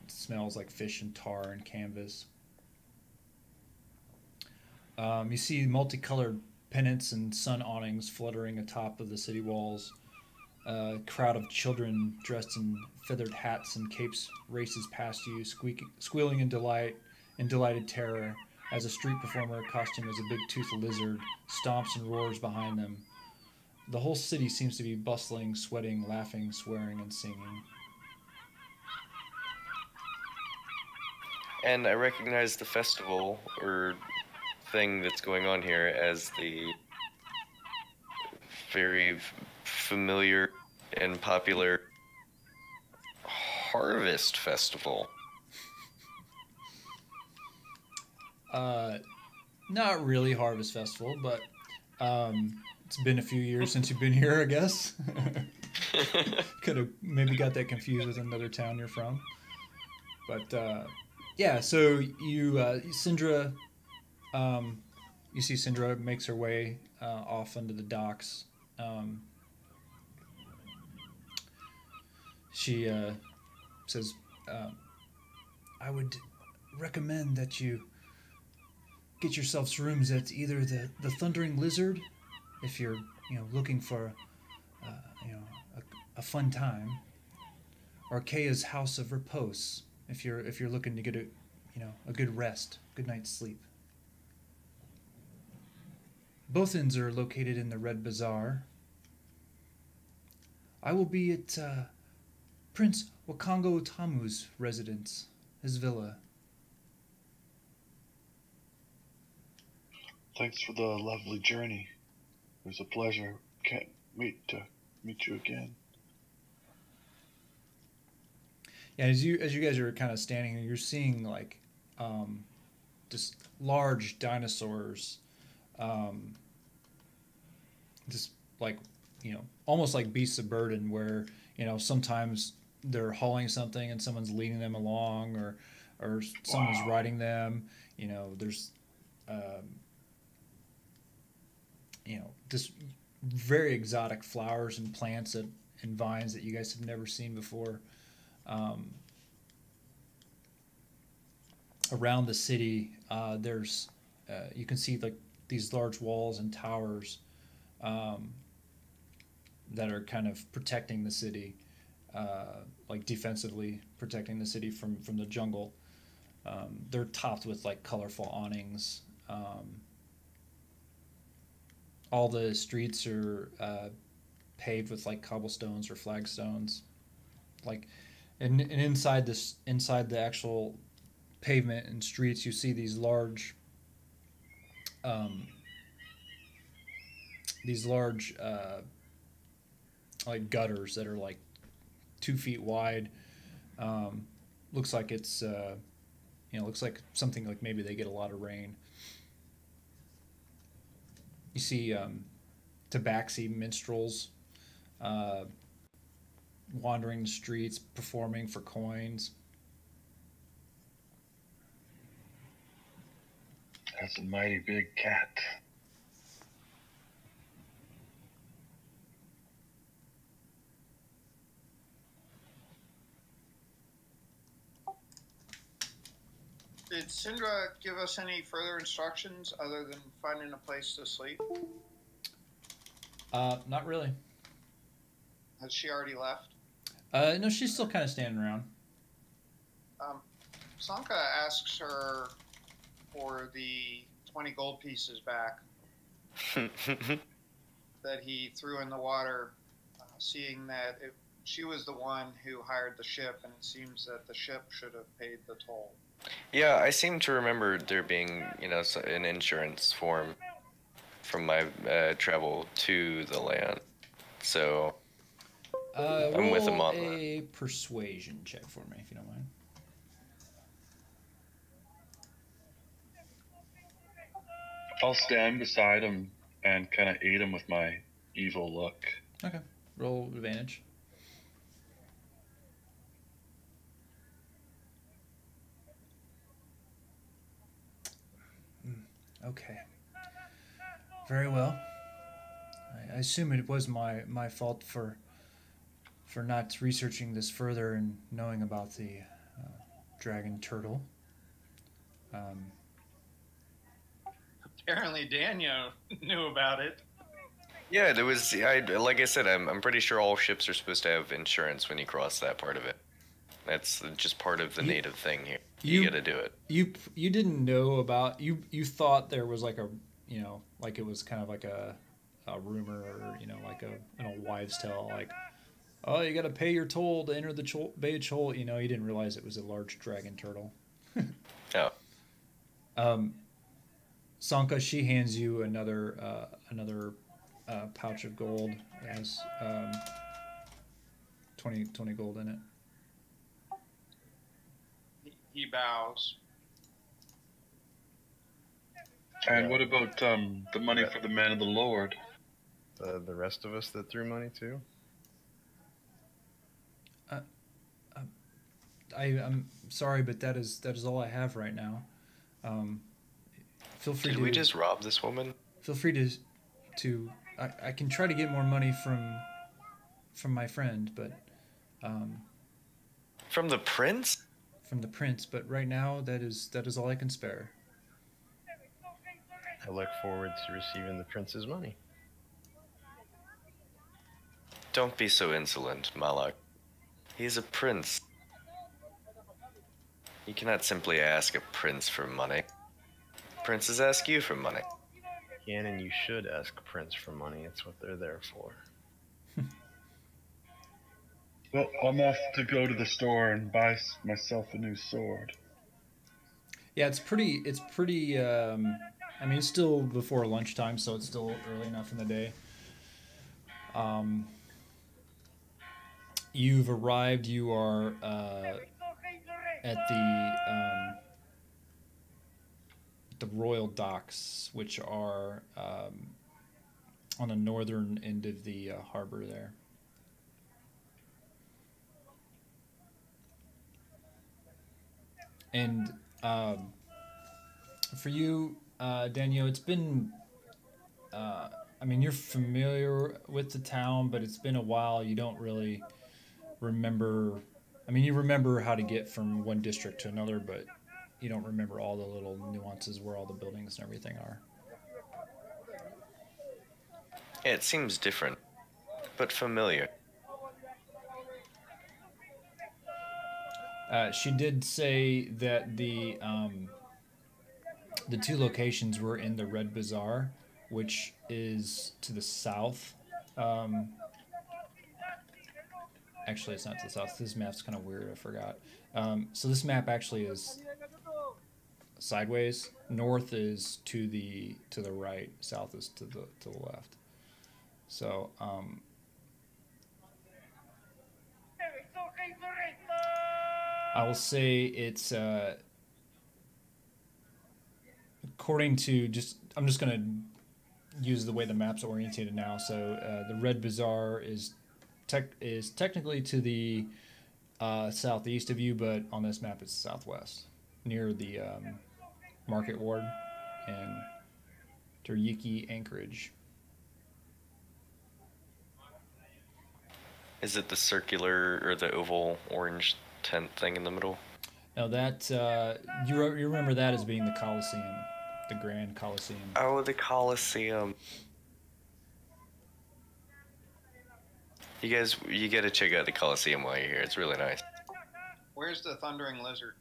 It smells like fish and tar and canvas. You see multicolored pennants and sun awnings fluttering atop of the city walls. A crowd of children dressed in feathered hats and capes races past you, squealing in delighted terror, as a street performer costumed as a big-toothed lizard stomps and roars behind them. The whole city seems to be bustling, sweating, laughing, swearing, and singing. And I recognize the festival or thing that's going on here as the very familiar and popular Harvest Festival. Not really Harvest Festival, but it's been a few years since you've been here, I guess. Could have maybe got that confused with another town you're from. But yeah, so you Syndra, you see Syndra makes her way off into the docks. She says, I would recommend that you get yourselves rooms at either the Thundering Lizard, if you're looking for a fun time, or Kaya's House of Repose, if you're looking to get a good rest, good night's sleep. Both inns are located in the Red Bazaar. I will be at Prince Wakongo Tamu's residence, his villa. Thanks for the lovely journey. It was a pleasure. Can't wait to meet you again. Yeah, as you guys are kind of standing here, you're seeing like just large dinosaurs, just like almost like beasts of burden, where sometimes they're hauling something and someone's leading them along, or someone's riding them. There's just very exotic flowers and plants and vines that you guys have never seen before. Around the city, there's you can see like these large walls and towers that are kind of protecting the city, like defensively protecting the city from the jungle. They're topped with like colorful awnings. All the streets are paved with like cobblestones or flagstones, like and inside the actual pavement and streets, you see these large, like gutters that are like 2 feet wide. Looks like it's looks like something like maybe they get a lot of rain. You see tabaxi minstrels wandering the streets, performing for coins. That's a mighty big cat. Did Syndra give us any further instructions other than finding a place to sleep? Not really. Has she already left? No, she's still kind of standing around. Sanka asks her for the 20 gold pieces back that he threw in the water, seeing that she was the one who hired the ship, and it seems that the ship should have paid the toll. Yeah, I seem to remember there being, an insurance form from my travel to the land. So I'm with him on roll that. a persuasion check for me, if you don't mind. I'll stand beside him and kind of aid him with my evil look. Okay. Roll advantage. Okay. Very well. I assume it was my fault for not researching this further and knowing about the dragon turtle. Apparently Daniel knew about it. Yeah, there was. Like I said, I'm pretty sure all ships are supposed to have insurance when you cross that part of it. That's just part of the native thing here. You got to do it. You didn't know about you thought there was like like it was kind of like a rumor or like a wives' tale, like, oh, you got to pay your toll to enter the Bay of Chult. You didn't realize it was a large dragon turtle. Oh. Sanka, she hands you another pouch of gold. It has 20 gold in it. He bows. And what about the money for the man of the Lord? The rest of us that threw money too? I'm sorry, but that is all I have right now. Feel free. Did we just rob this woman? Feel free to I can try to get more money from my friend, but From the prince? From the prince, but right now that is all I can spare. I look forward to receiving the prince's money. Don't be so insolent, Malak. He's a prince. You cannot simply ask a prince for money. Princes ask you for money. Can and you should ask a prince for money. It's what they're there for. Well, I'm off to go to the store and buy myself a new sword. Yeah, it's pretty. I mean, it's still before lunchtime, so it's still early enough in the day. You've arrived. You are at the Royal Docks, which are on the northern end of the harbor there. And for you, Daniel, it's been, I mean, you're familiar with the town, but it's been a while. You don't really remember. I mean, you remember how to get from one district to another, but you don't remember all the little nuances where all the buildings and everything are. Yeah, it seems different, but familiar. She did say that the two locations were in the Red Bazaar, which is to the south. Actually, it's not to the south. This map's kind of weird. I forgot. So this map actually is sideways. North is to the right. South is to the left. So I will say it's according to I'm just gonna use the way the map's orientated now. So the Red Bazaar is technically to the southeast of you, but on this map it's southwest, near the Market Ward and Teriyiki Anchorage. Is it the circular or the oval orange tent thing in the middle? Now that you remember that as being the Coliseum, the Grand Coliseum. Oh, the Coliseum. You gotta check out the Coliseum while you're here. It's really nice. Where's the Thundering Lizard?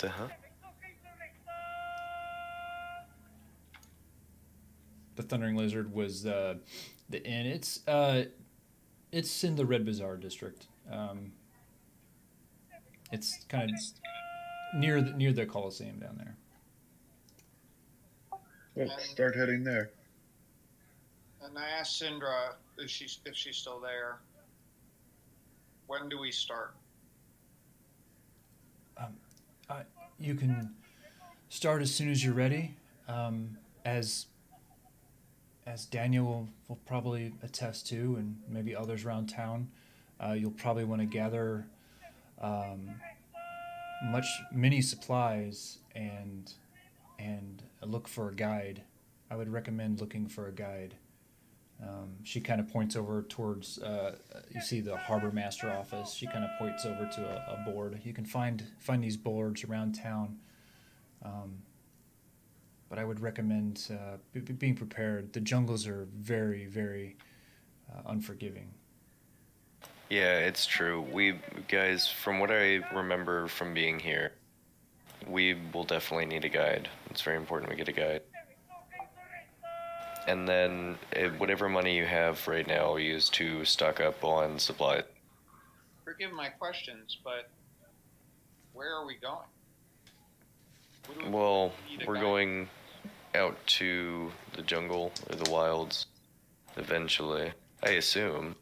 Huh? The Thundering Lizard was the inn. It's in the Red Bazaar district. It's kind of near the Coliseum down there. Let's start heading there. And I asked Syndra if she's still there. When do we start? You can start as soon as you're ready. As Daniel will probably attest to, and maybe others around town, you'll probably want to gather many supplies and look for a guide. I would recommend looking for a guide. She kind of points over towards, you see the harbor master office. She kind of points over to a board. You can find these boards around town. But I would recommend being prepared. The jungles are very, very unforgiving. Yeah, it's true. We guys, from what I remember from being here, we will definitely need a guide. It's very important we get a guide. And then whatever money you have right now, use to stock up on supplies. Forgive my questions, but where are we going? Well, we're going out to the jungle or the wilds eventually, I assume.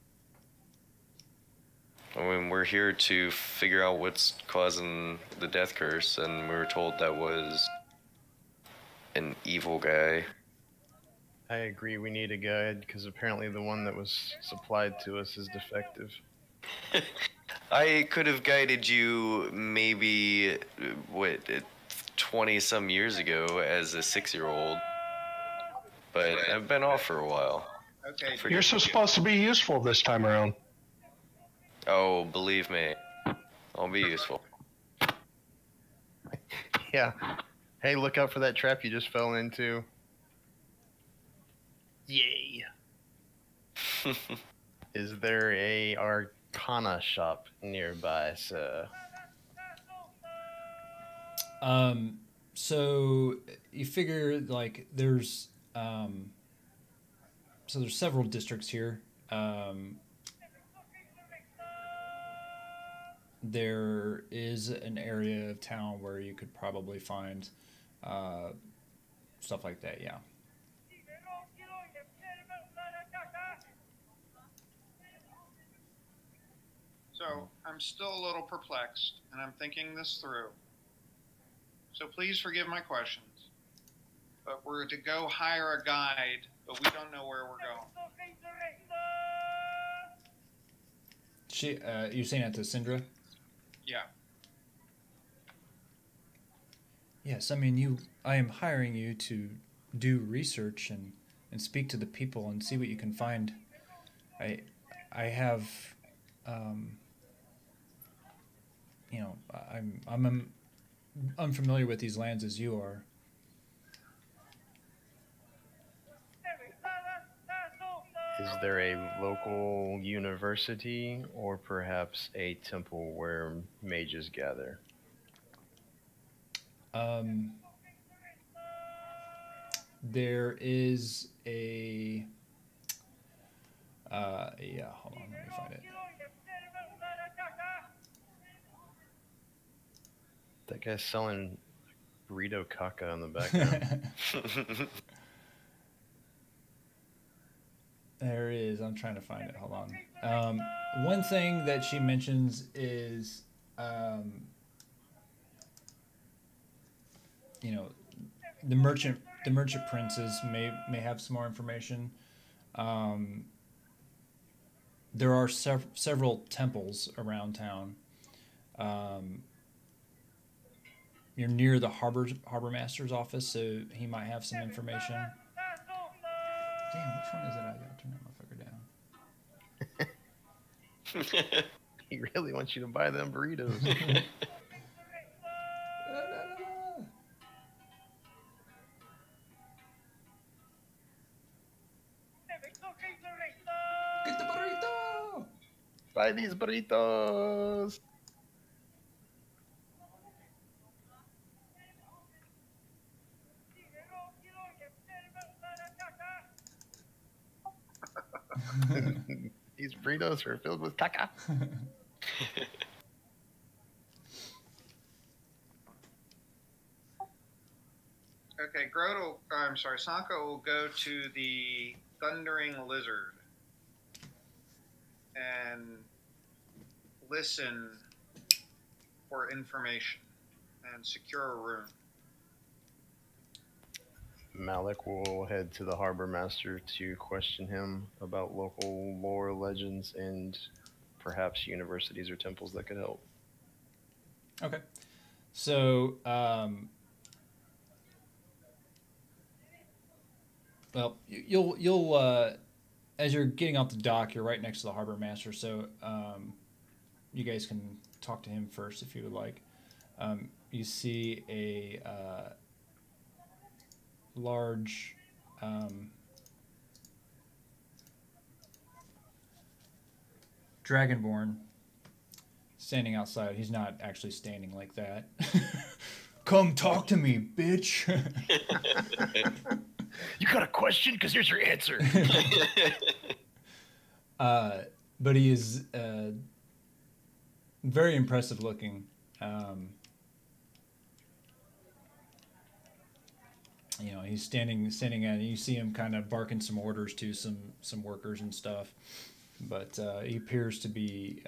I mean, we're here to figure out what's causing the death curse, and we were told that was an evil guy. I agree, we need a guide, because apparently the one that was supplied to us is defective. I could have guided you maybe, 20-some years ago as a 6-year-old, but I've been off for a while. Okay. You're supposed to be useful this time around. Oh, believe me, I'll be useful. Yeah. Hey, look out for that trap you just fell into. Yay. Is there a Arcana shop nearby, sir? So you figure like there's several districts here. There is an area of town where you could probably find stuff like that, yeah. So I'm still a little perplexed, and I'm thinking this through. So please forgive my questions. But we're to go hire a guide, but we don't know where we're going. You're saying that to Syndra? Yeah. Yes, I mean I am hiring you to do research and speak to the people and see what you can find. I have I'm unfamiliar with these lands as you are. Is there a local university or perhaps a temple where mages gather? There is a hold on, let me find it. That guy's selling burrito caca in the background. There is. I'm trying to find it. Hold on. One thing that she mentions is, you know, the merchant princes may have some more information. There are several temples around town. You're near the harbor master's office, so he might have some information. Damn, which one is it? I gotta turn that motherfucker down. He really wants you to buy them burritos. Get the burrito! Buy these burritos! These burritos are filled with caca. Okay, Sanko will go to the Thundering Lizard and listen for information and secure a room. Malik will head to the harbor master to question him about local lore, legends, and perhaps universities or temples that could help. Okay. So, well, you'll as you're getting off the dock, you're right next to the harbor master, so you guys can talk to him first if you would like. You see a large dragonborn standing outside. He's not actually standing like that. Come talk to me, bitch. You got a question? Because here's your answer. But he is very impressive looking. You know, he's standing at. You see him kind of barking some orders to some workers and stuff. But he appears to be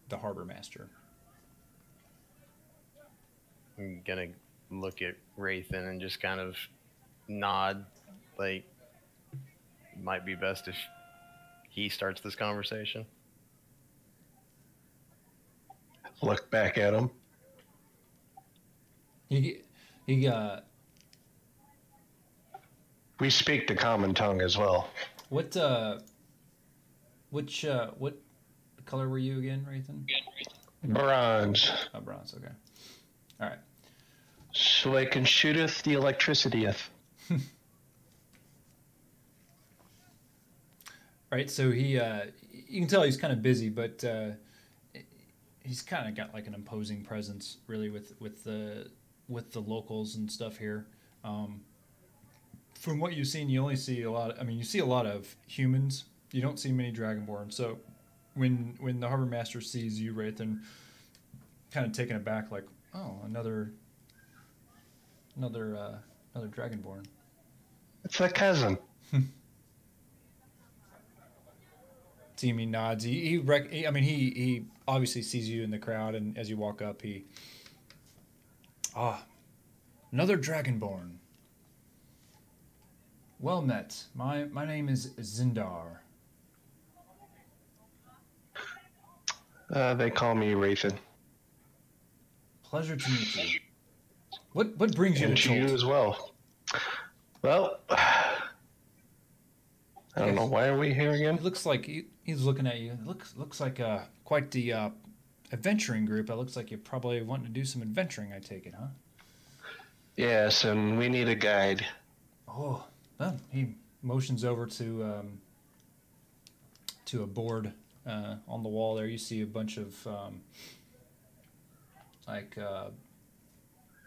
the harbor master. I'm gonna look at Rathan and just kind of nod, like, might be best if he starts this conversation. Look back at him. We speak the common tongue as well. What color were you again, Rathan? Bronze. Oh, bronze. Okay. All right. So I can shooteth the electricityeth. All right. So he, you can tell he's kind of busy, but he's kind of got like an imposing presence, really, with the locals and stuff here. From what you've seen, you only see you see a lot of humans. You don't see many Dragonborn. So when the harbor master sees you, Rathan, kind of taken aback, like, oh, another Dragonborn. It's a cousin. Timmy nods. He obviously sees you in the crowd, and as you walk up, another Dragonborn. Well met. My name is Zindar. They call me Rathan. Pleasure to meet you. What brings you And to to you Chult? as well. Well, I don't know. Why are we here again? It looks like he's looking at you. It looks like quite the adventuring group. It looks like you're probably wanting to do some adventuring, I take it, huh? Yes, and we need a guide. Oh, well, he motions over to a board on the wall there. You see a bunch of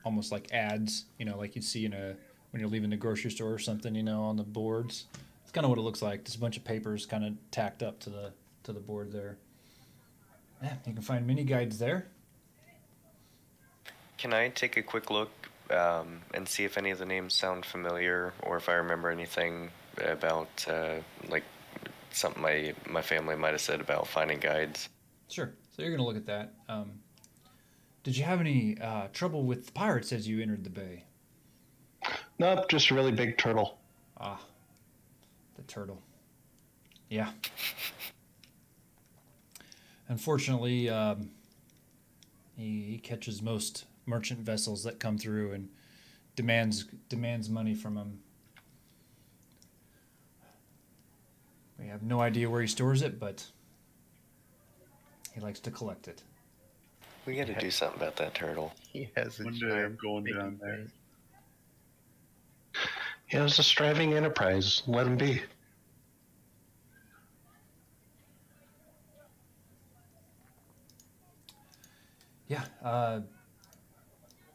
almost like ads, like you'd see when you're leaving the grocery store or something, on the boards. It's kind of what it looks like. Just a bunch of papers kind of tacked up to the board there. Yeah, you can find mini guides there. Can I take a quick look and see if any of the names sound familiar, or if I remember anything about like something my family might have said about finding guides? Sure. So you're going to look at that. Did you have any trouble with the pirates as you entered the bay? Nope, just a really big turtle. Ah, the turtle. Yeah. Unfortunately, he catches most merchant vessels that come through and demands money from them. We have no idea where he stores it, but he likes to collect it. We got to do something about that turtle. He has a One day giant I'm going baby down there. face. Yeah, it's a striving enterprise. Let him be. Yeah.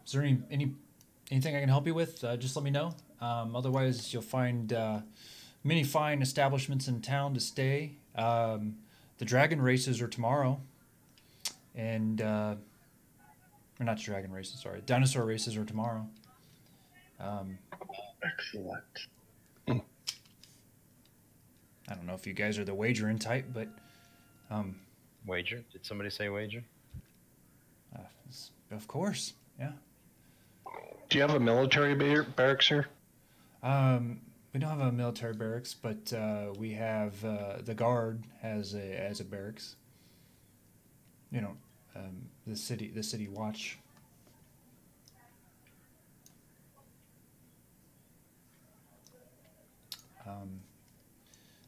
Is there anything I can help you with? Just let me know. Otherwise, you'll find many fine establishments in town to stay. The dragon races are tomorrow, and or not dragon races. Sorry, dinosaur races are tomorrow. Excellent. I don't know if you guys are the wagering type, but Wager? Did somebody say wager? of course, yeah. Do you have a military barracks here? We don't have a military barracks, but we have the guard has a barracks. You know, the city watch.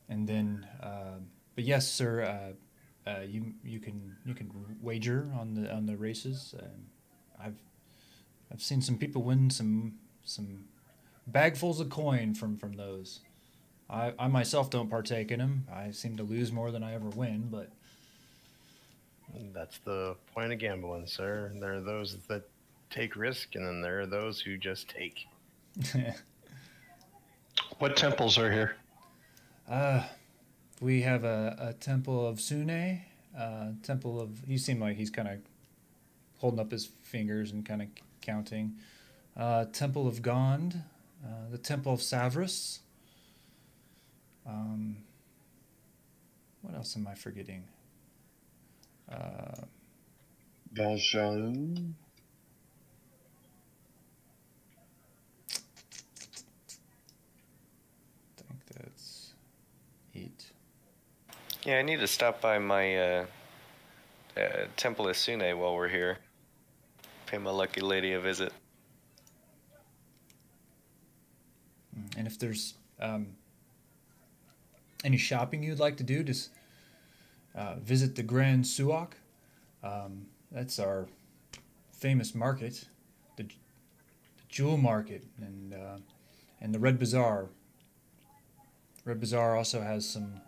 And then, but yes, sir. You can wager on the races. I've seen some people win some bagfuls of coin from those. I myself don't partake in them. I seem to lose more than I ever win, but That's the point of gambling, sir. There are those that take risk, and then there are those who just take. What temples are here? we have a temple of Sune, temple of. He seemed like he's kind of holding up his fingers and kind of counting. Temple of Gond, the temple of Savras. What else am I forgetting? Valjean. I think that's 8. Yeah, I need to stop by my Temple of Sune while we're here. Pay my lucky lady a visit. And if there's any shopping you'd like to do, just visit the Grand Suak. That's our famous market, the jewel market, and the Red Bazaar. Red Bazaar also has some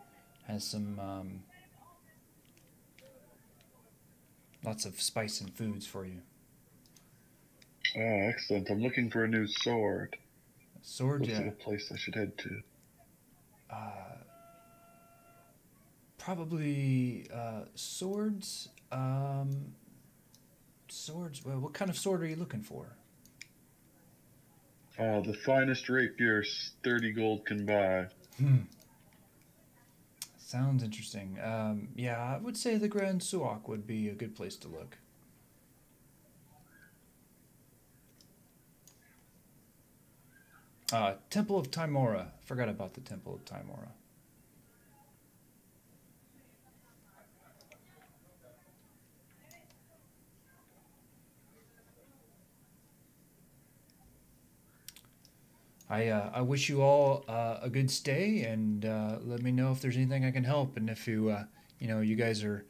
lots of spice and foods for you. Ah, excellent. I'm looking for a new sword. Sword, What's yeah. a place I should head to? Probably swords. Swords. Well, what kind of sword are you looking for? The finest rapier 30 gold can buy. Sounds interesting. Yeah, I would say the Grand Suak would be a good place to look. Temple of Timora. Forgot about the Temple of Timora. I wish you all a good stay, and let me know if there's anything I can help, and if you guys are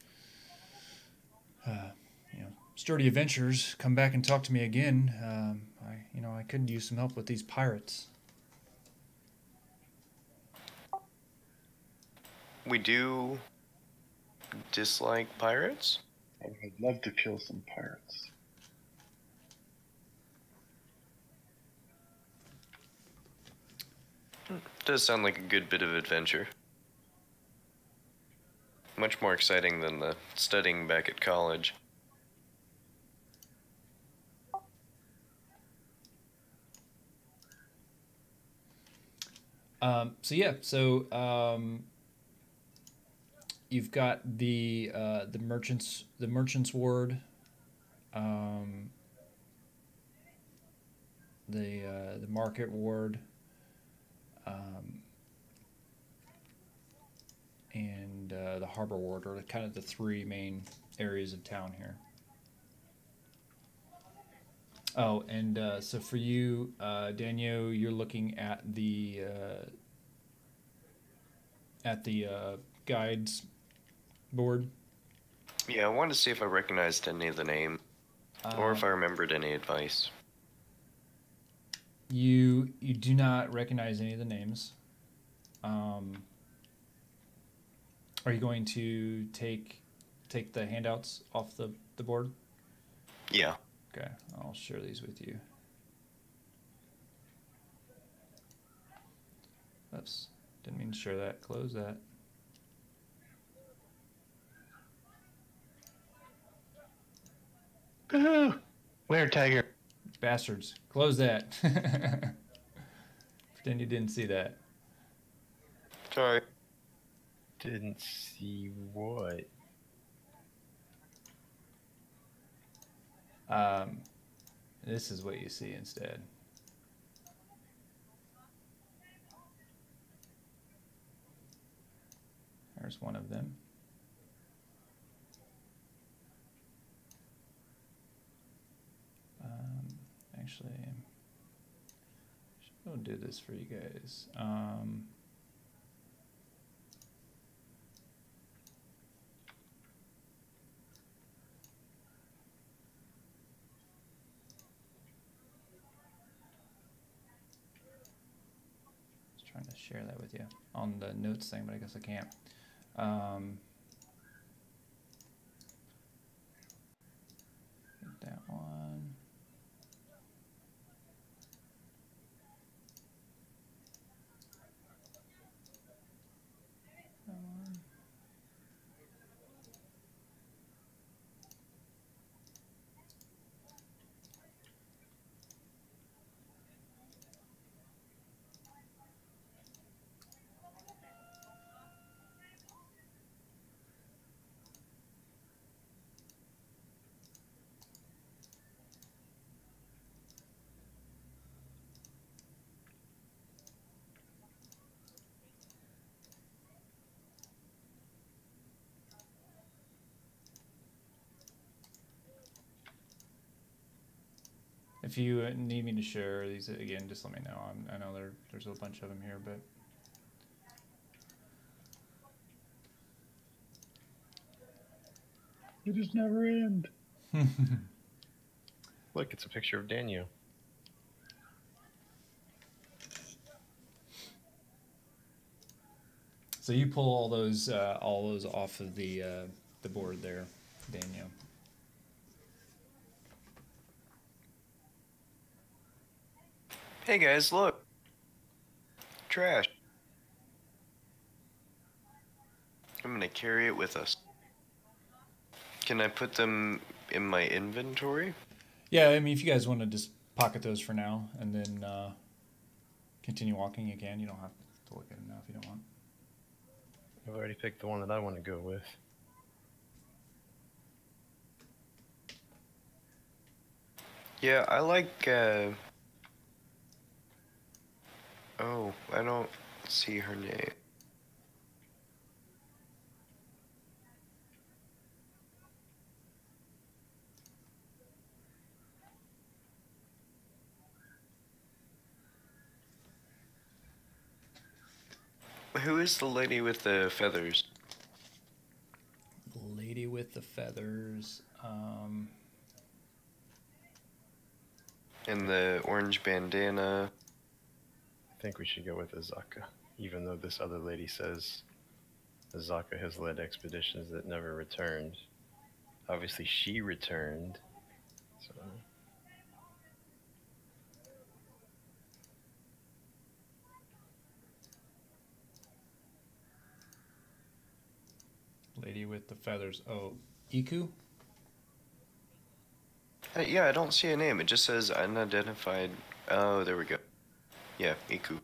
sturdy adventurers, come back and talk to me again. I could use some help with these pirates. We do dislike pirates? I would love to kill some pirates. Does sound like a good bit of adventure. Much more exciting than the studying back at college. You've got the merchant's ward, the market ward, and the harbor ward are kind of the three main areas of town here. Oh, and so for you, Daniel, you're looking at the guides board. Yeah, I wanted to see if I recognized any of the name, or if I remembered any advice. You do not recognize any of the names. Are you going to take the handouts off the board? Yeah. Okay, I'll share these with you. Oops, didn't mean to share that. Close that. Boo! Where, Tiger? Bastards. Close that. Pretend you didn't see that. Sorry. Didn't see what? This is what you see instead. There's one of them. Actually, I'll do this for you guys. Trying to share that with you on the notes thing, but I guess I can't. That one. That one. If you need me to share these again, just let me know. I know there's a bunch of them here, but It just never end. Look, it's a picture of Daniel. so you pull all those off of the board there, Daniel. Hey guys, look. Trash. I'm gonna carry it with us. Can I put them in my inventory? Yeah, I mean, if you guys want to just pocket those for now and then continue walking, you can. You don't have to look at them now if you don't want. I've already picked the one that I want to go with. Yeah, I like, oh, I don't see her name. Who is the lady with the feathers? The lady with the feathers. And the orange bandana. I think we should go with Azaka, even though this other lady says Azaka has led expeditions that never returned. Obviously, she returned, so... Lady with the feathers. Oh, Iku? Yeah, I don't see a name. It just says unidentified. Oh, there we go. Yeah, Iku.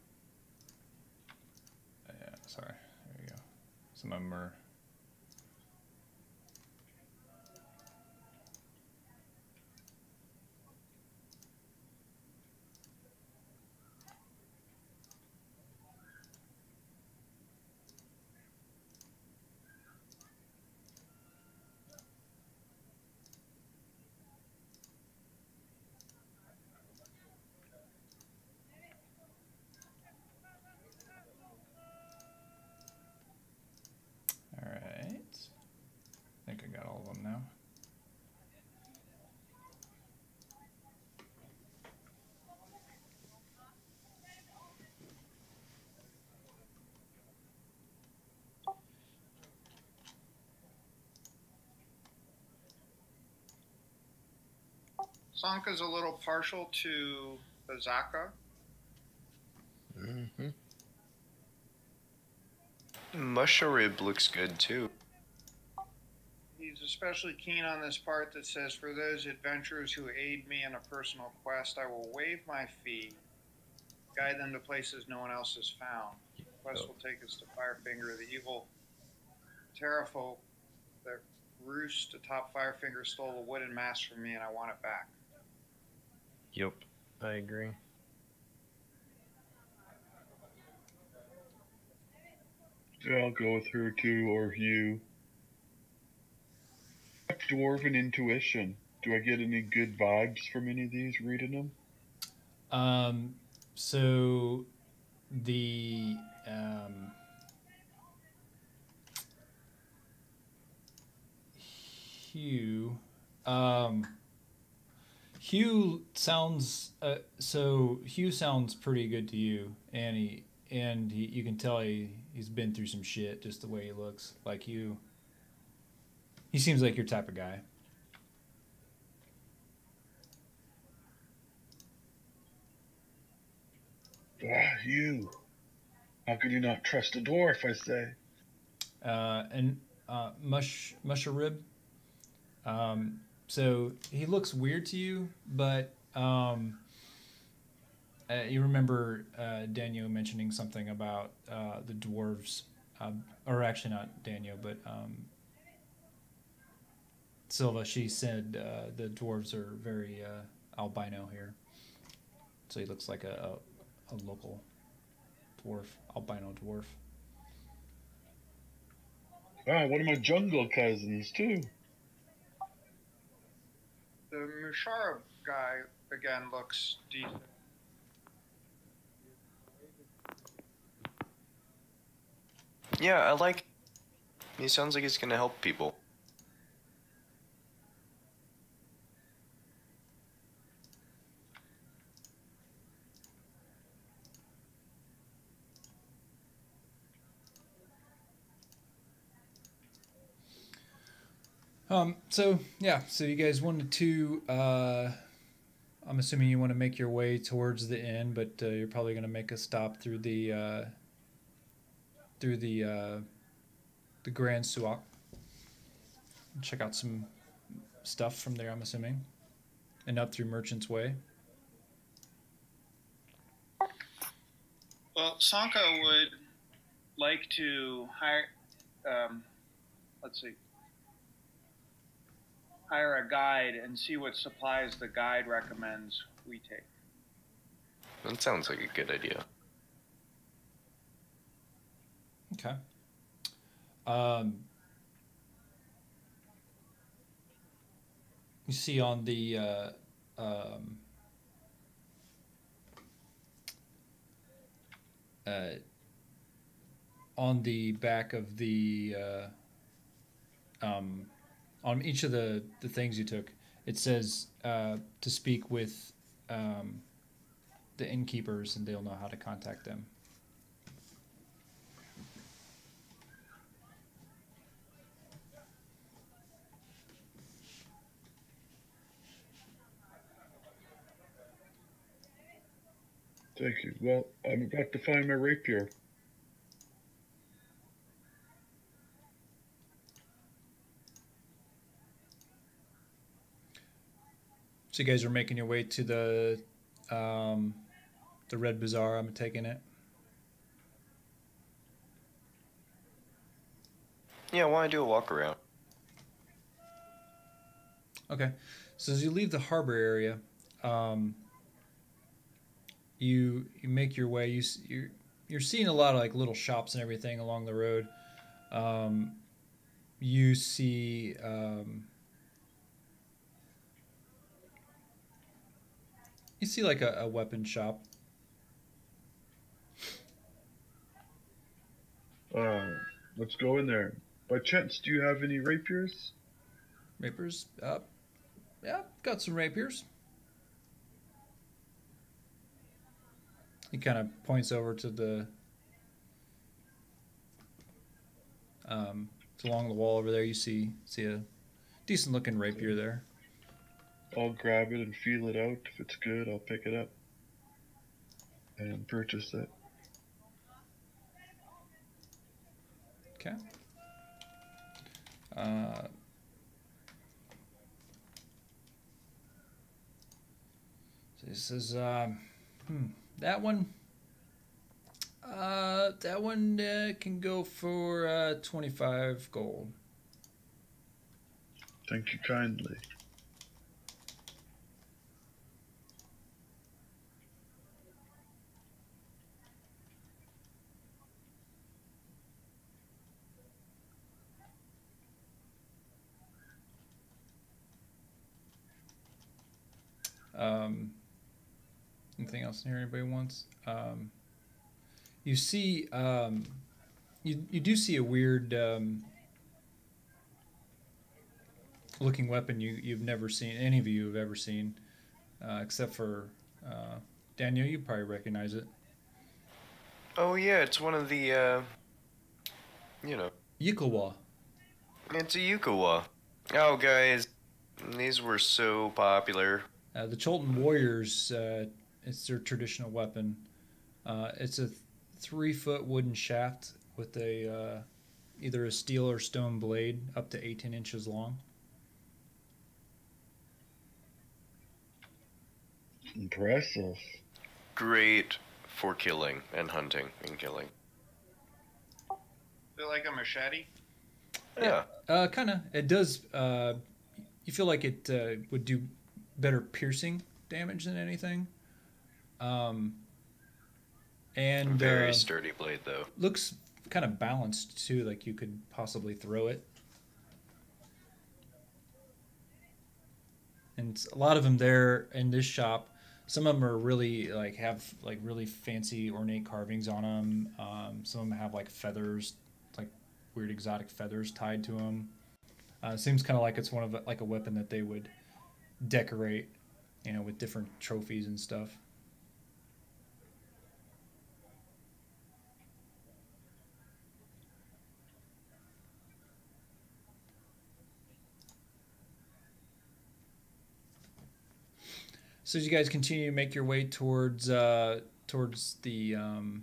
Some of them are. All right. I think I got all of them now. Sanka's a little partial to Bazaka. Mm-hmm. Musharib looks good too. He's especially keen on this part that says, for those adventurers who aid me in a personal quest, I will waive my fee, guide them to places no one else has found. The quest will take us to Firefinger, the evil terrafolk that roost atop Firefinger stole a wooden mask from me and I want it back. Yep, I agree. Yeah, I'll go with her too, or you. Dwarven intuition. Do I get any good vibes from any of these reading them? So the Hugh Hugh sounds Hugh sounds pretty good to you, and he you can tell he's been through some shit just the way he looks. Like he seems like your type of guy. You. How could you not trust a dwarf, I say? And Musharib. So he looks weird to you, but you remember Daniel mentioning something about the dwarves, or actually not Daniel, but Silva. She said the dwarves are very albino here, so he looks like a local dwarf, albino dwarf. Ah, one of my jungle cousins too. The Musharib guy, again, looks decent. Yeah, I like. He sounds like he's gonna help people. So yeah, so you guys wanted to, I'm assuming you want to make your way towards the inn, but you're probably going to make a stop through the Grand Suak. Check out some stuff from there, I'm assuming, and up through Merchant's Way. Well, Sanka would like to hire, hire a guide and see what supplies the guide recommends we take. That sounds like a good idea. Okay. You see on the back of the on each of the things you took, it says to speak with the innkeepers, and they'll know how to contact them. Thank you. Well, I'm about to find my rapier. So you guys are making your way to the Red Bazaar. I'm taking it. Yeah, why don't I do a walk around? Okay. So as you leave the harbor area, you make your way. You're seeing a lot of like little shops and everything along the road. Um, you see like a weapon shop. Let's go in there. By chance, do you have any rapiers? Rapiers. Yeah, got some rapiers. He kind of points over to the it's along the wall over there. You see a decent looking rapier there. I'll grab it and feel it out. If it's good, I'll pick it up and purchase it. Okay. So he says, that one. That one can go for 25 gold. Thank you kindly. Anything else in here anybody wants? You see, you do see a weird looking weapon you've never seen, any of you have ever seen, except for Daniel. You probably recognize it. Oh yeah, it's one of the, Yukawa. It's a Yukawa. Oh guys, these were so popular. The Chultan warriors, it's their traditional weapon. It's a 3-foot wooden shaft with a either a steel or stone blade up to 18 inches long. Impressive. Great for killing and hunting and killing. Feel like a machete? Yeah. Kind of. It does. You feel like it would do better piercing damage than anything. And Very sturdy blade, though. looks kind of balanced too, like you could possibly throw it. And a lot of them there in this shop. Some of them are really have really fancy ornate carvings on them. Some of them have like feathers, like weird exotic feathers tied to them. It seems kind of like it's one of like a weapon that they would decorate, with different trophies and stuff. So as you guys continue to make your way towards towards the inn,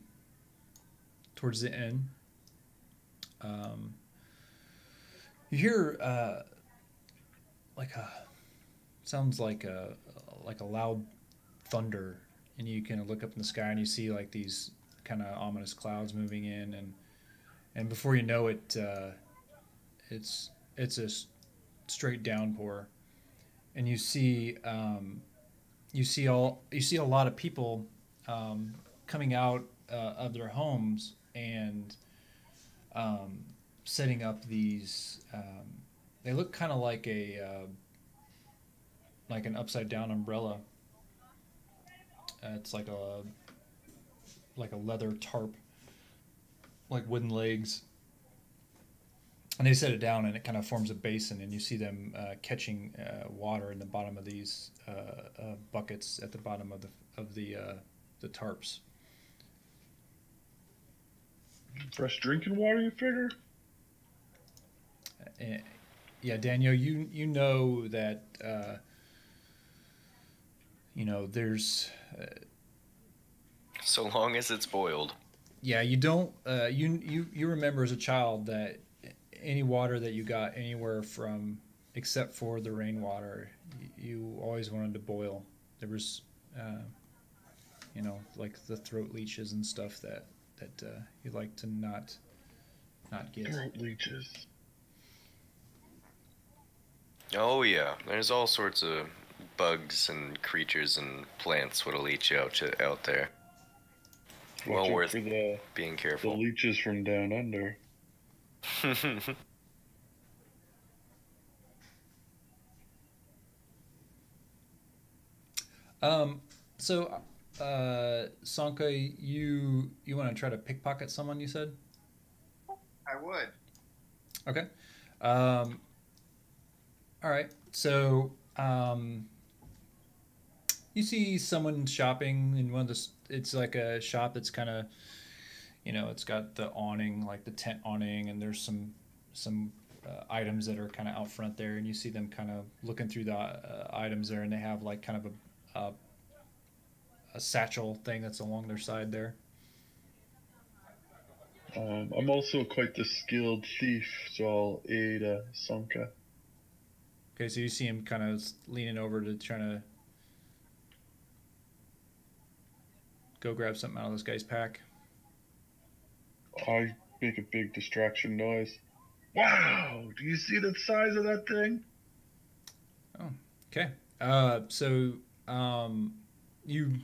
you hear sounds like a loud thunder, and you kind of look up in the sky and you see like these kind of ominous clouds moving in, and before you know it, it's a straight downpour, and you see a lot of people coming out of their homes and setting up these. They look kind of like an upside down umbrella. It's like a leather tarp, like wooden legs. And they set it down, and it kind of forms a basin, and you see them catching water in the bottom of these buckets at the bottom of the tarps. Fresh drinking water, you figure? Yeah, Daniel, you know that there's. So long as it's boiled. Yeah, you don't. You remember as a child that any water that you got anywhere from, except for the rainwater, you always wanted to boil. There was, like the throat leeches and stuff that you like to not get. Throat leeches. Oh yeah, there's all sorts of bugs and creatures and plants what'll eat you out there. Watch Well out worth for being the careful. leeches from down under. So, Sanka, you want to try to pickpocket someone? You said. I would. Okay. Um, all right. So, you see someone shopping in one of the. It's like a shop that's kind of, it's got the awning, like the tent awning, and there's some items that are kind of out front there, and you see them kind of looking through the items there, and they have like kind of a satchel thing that's along their side there. I'm also quite the skilled thief, so I'll aid Sanka. Okay, so you see him kind of leaning over to try to go grab something out of this guy's pack. I make a big distraction noise. Wow! Do you see the size of that thing? Oh, okay. So you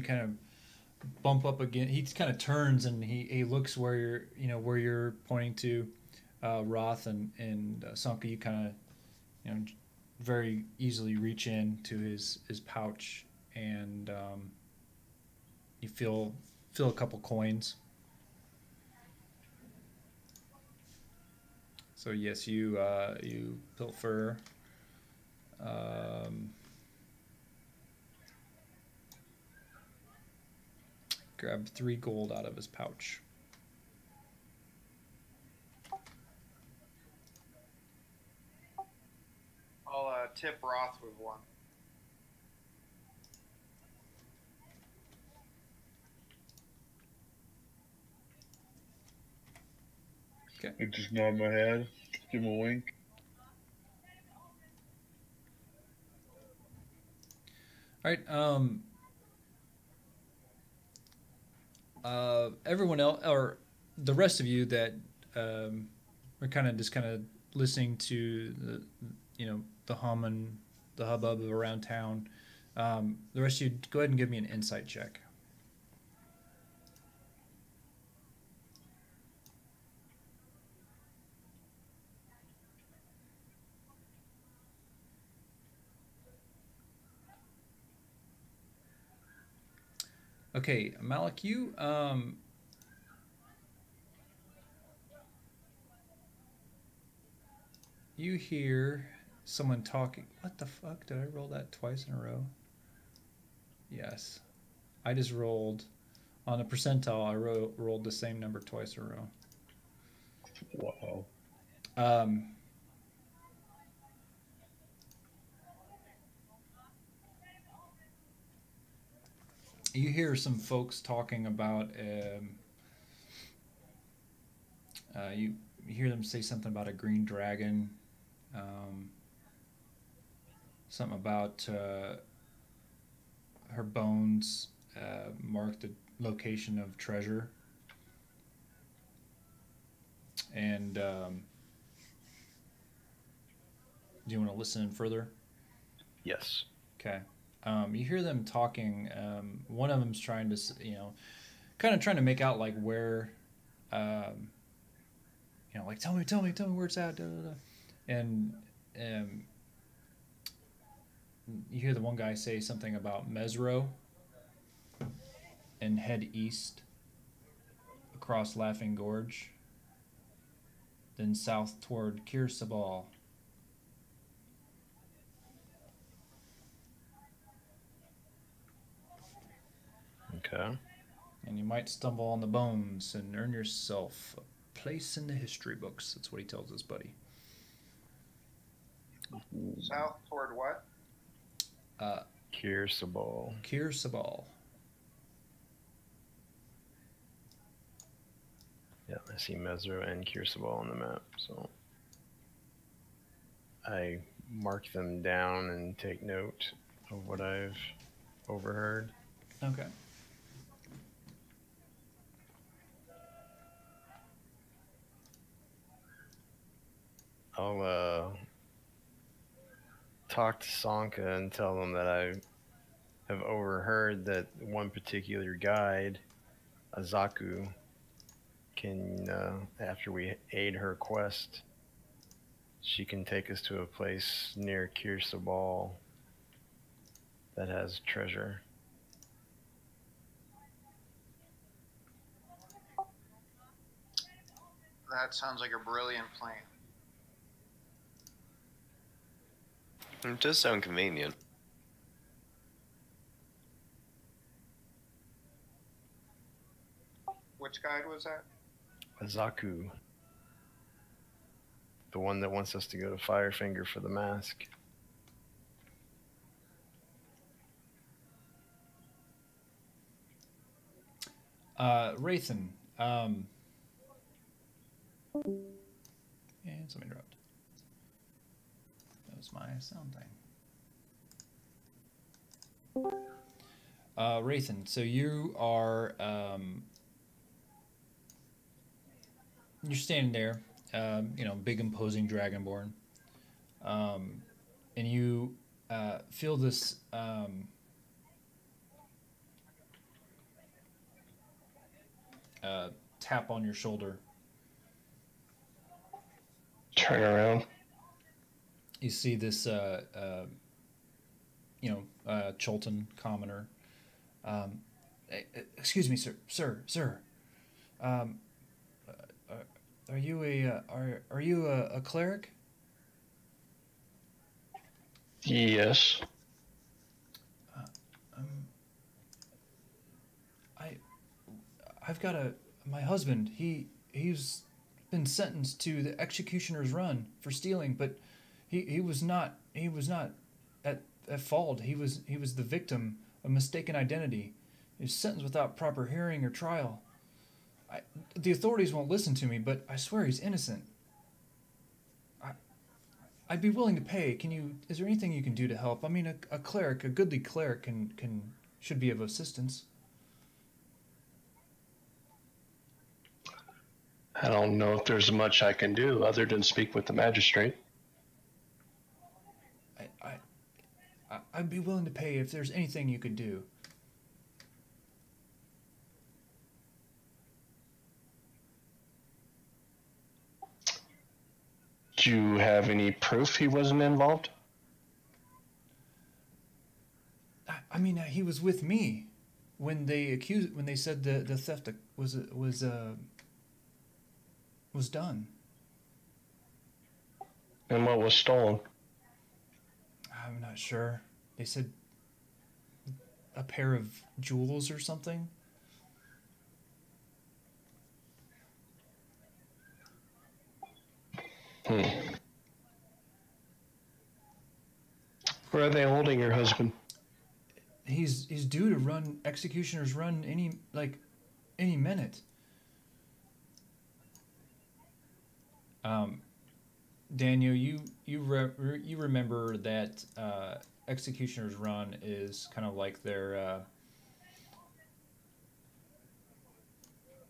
kind of bump up again. He kind of turns and he looks where you're pointing to, Roth and Sanka. You kind of very easily reach in to his pouch and you feel a couple coins. So yes, you pilfer. Grab 3 gold out of his pouch. I'll tip Roth with one. I just nod my head, give him a wink. All right. Everyone else, or the rest of you that are kind of listening to the hum and the hubbub around town. The rest of you, go ahead and give me an insight check. Okay, Malik, you hear someone talking. What the fuck? Did I roll that twice in a row? Yes. I just rolled on a percentile. I rolled the same number twice in a row. Wow. You hear some folks talking about you hear them say something about a green dragon, something about her bones mark the location of treasure, and do you want to listen further? Yes. Okay. You hear them talking. One of them's trying to, kind of trying to make out like where, like tell me where it's at. Da, da, da. And you hear the one guy say something about Mesro and head east across Laughing Gorge, then south toward Kirsabal. Okay. And you might stumble on the bones and earn yourself a place in the history books. That's what he tells his buddy. South toward what? Kirsabal. Kirsabal. Yeah, I see Mesro and Kirsabal on the map, so I mark them down and take note of what I've overheard. Okay. I'll talk to Sanka and tell them that I have overheard that one particular guide, Azaku, can, after we aid her quest, she can take us to a place near Kirsabal that has treasure. That sounds like a brilliant plan. It does sound convenient. Which guide was that? Azaku. The one that wants us to go to Firefinger for the mask. Wraithen, and something dropped. That was my sound thing. Wraithen, so you are, you're standing there, you know, big imposing dragonborn, and you feel this tap on your shoulder. Turn around. You see this, you know, Chultan commoner. Excuse me, sir. Are you a cleric? Yes. I've got my husband. He's been sentenced to the executioner's run for stealing, but he was not at fault. He was the victim of mistaken identity. He was sentenced without proper hearing or trial. The authorities won't listen to me, but I swear he's innocent. I'd be willing to pay. Is there anything you can do to help? I mean, a cleric, a goodly cleric should be of assistance. I don't know if there's much I can do other than speak with the magistrate. I'd be willing to pay if there's anything you could do. Do you have any proof he wasn't involved? I mean, he was with me when they said the theft was done. And what was stolen? I'm not sure. They said a pair of jewels or something. Where are they holding your husband? He's due to run executioner's run any minute. Daniel, you remember that executioner's run is kind of like their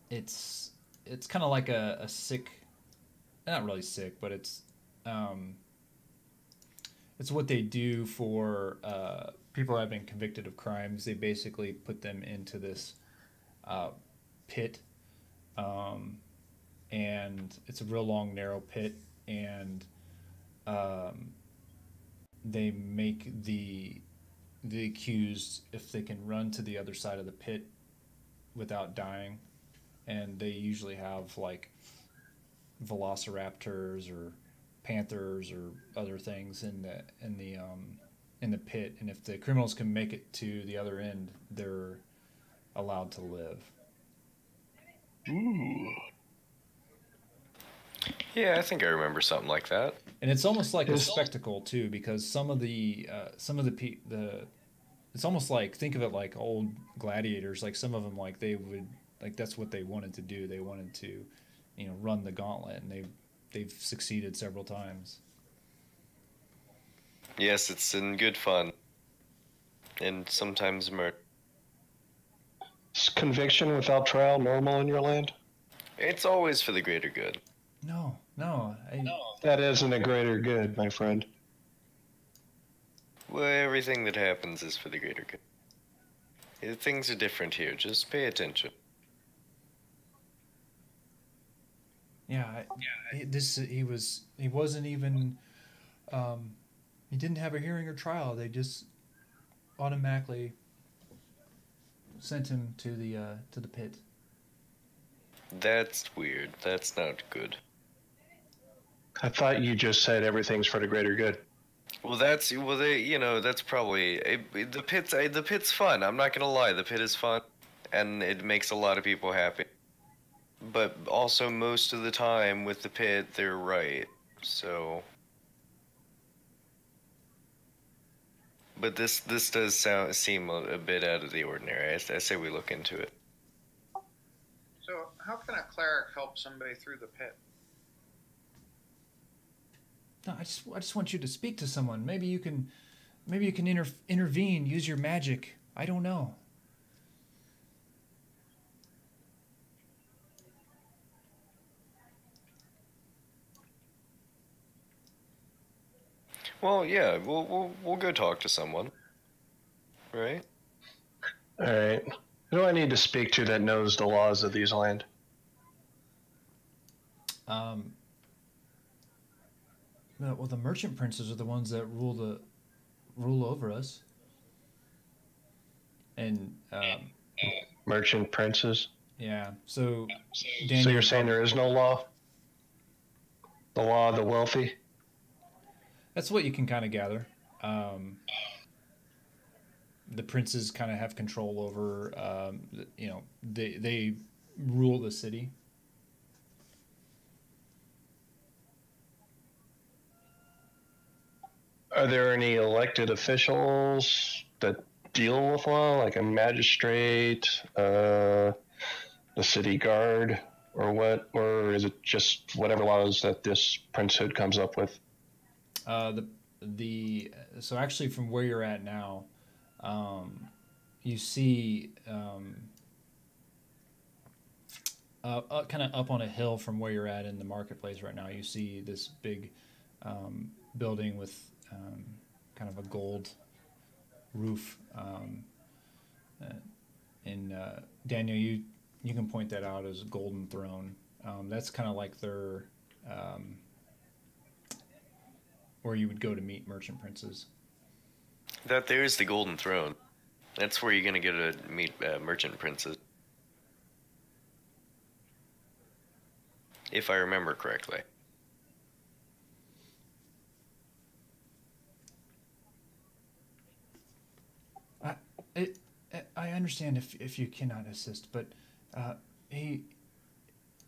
it's kind of like a sick, not really sick, but it's what they do for people who have been convicted of crimes. They basically put them into this pit, and it's a real long, narrow pit, and they make the accused, if they can run to the other side of the pit without dying, and they usually have like velociraptors or panthers or other things in the pit, and if the criminals can make it to the other end, they're allowed to live. Ooh. Yeah, I think I remember something like that. And it's almost like a spectacle too, because some of the it's almost like, think of it like old gladiators. Like some of them, like they would, like that's what they wanted to do. They wanted to, you know, run the gauntlet, and they've succeeded several times. Yes, it's in good fun, and sometimes murder. Is conviction without trial normal in your land? It's always for the greater good. No. That isn't a greater good, my friend. well, everything that happens is for the greater good. Things are different here. Just pay attention. Yeah, he wasn't even he didn't have a hearing or trial. They just automatically sent him to the pit. That's weird. That's not good. I thought you just said everything's for the greater good. Well, that's probably the pit's fun. I'm not gonna lie, the pit is fun, and it makes a lot of people happy. But also, most of the time with the pit, they're right. So, but this does seem a bit out of the ordinary. I say we look into it. So, how can a cleric help somebody through the pit? No, I just want you to speak to someone. Maybe you can intervene. Use your magic. I don't know. Well, yeah, we'll go talk to someone, right? All right. Who do I need to speak to that knows the laws of these land? Well, the merchant princes are the ones that rule over us. And Merchant princes? yeah, so So you're saying there is no law? The law of the wealthy? That's what you can kind of gather. The princes kind of have control over, they rule the city. Are there any elected officials that deal with law, like a magistrate, the city guard, or what? Or is it just whatever laws that this princehood comes up with? So actually, from where you're at now, you see kind of up on a hill from where you're at in the marketplace right now. You see this big building with kind of a gold roof. And Daniel, you can point that out as a golden throne. That's kind of like their where you would go to meet merchant princes. That there's the Golden Throne. That's where you're gonna get to meet merchant princes, if I remember correctly. I understand if you cannot assist, but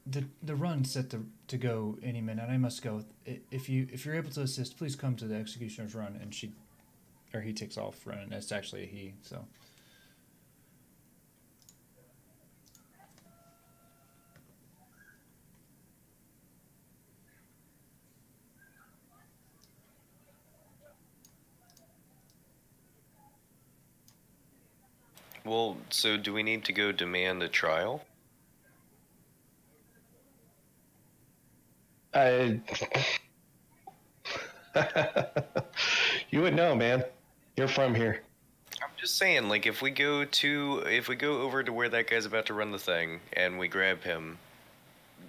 the run's set to go any minute, and I must go. If you're able to assist, please come to the executioner's run. And he takes off running. That's actually a he. So. Well, so do we need to go demand a trial? You would know, man. You're from here. I'm just saying, like, if we go over to where that guy's about to run the thing and we grab him,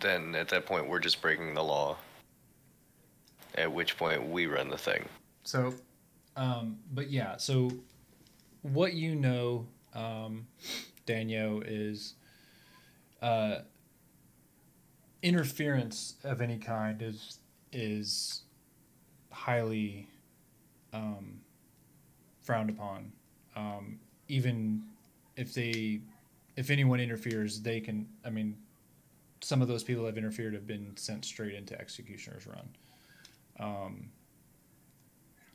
then at that point we're just breaking the law. At which point we run the thing. So, but yeah, so what you know, Daniel, is interference of any kind is highly frowned upon. Even if anyone interferes, they can. I mean, some of those people that have interfered have been sent straight into executioner's run.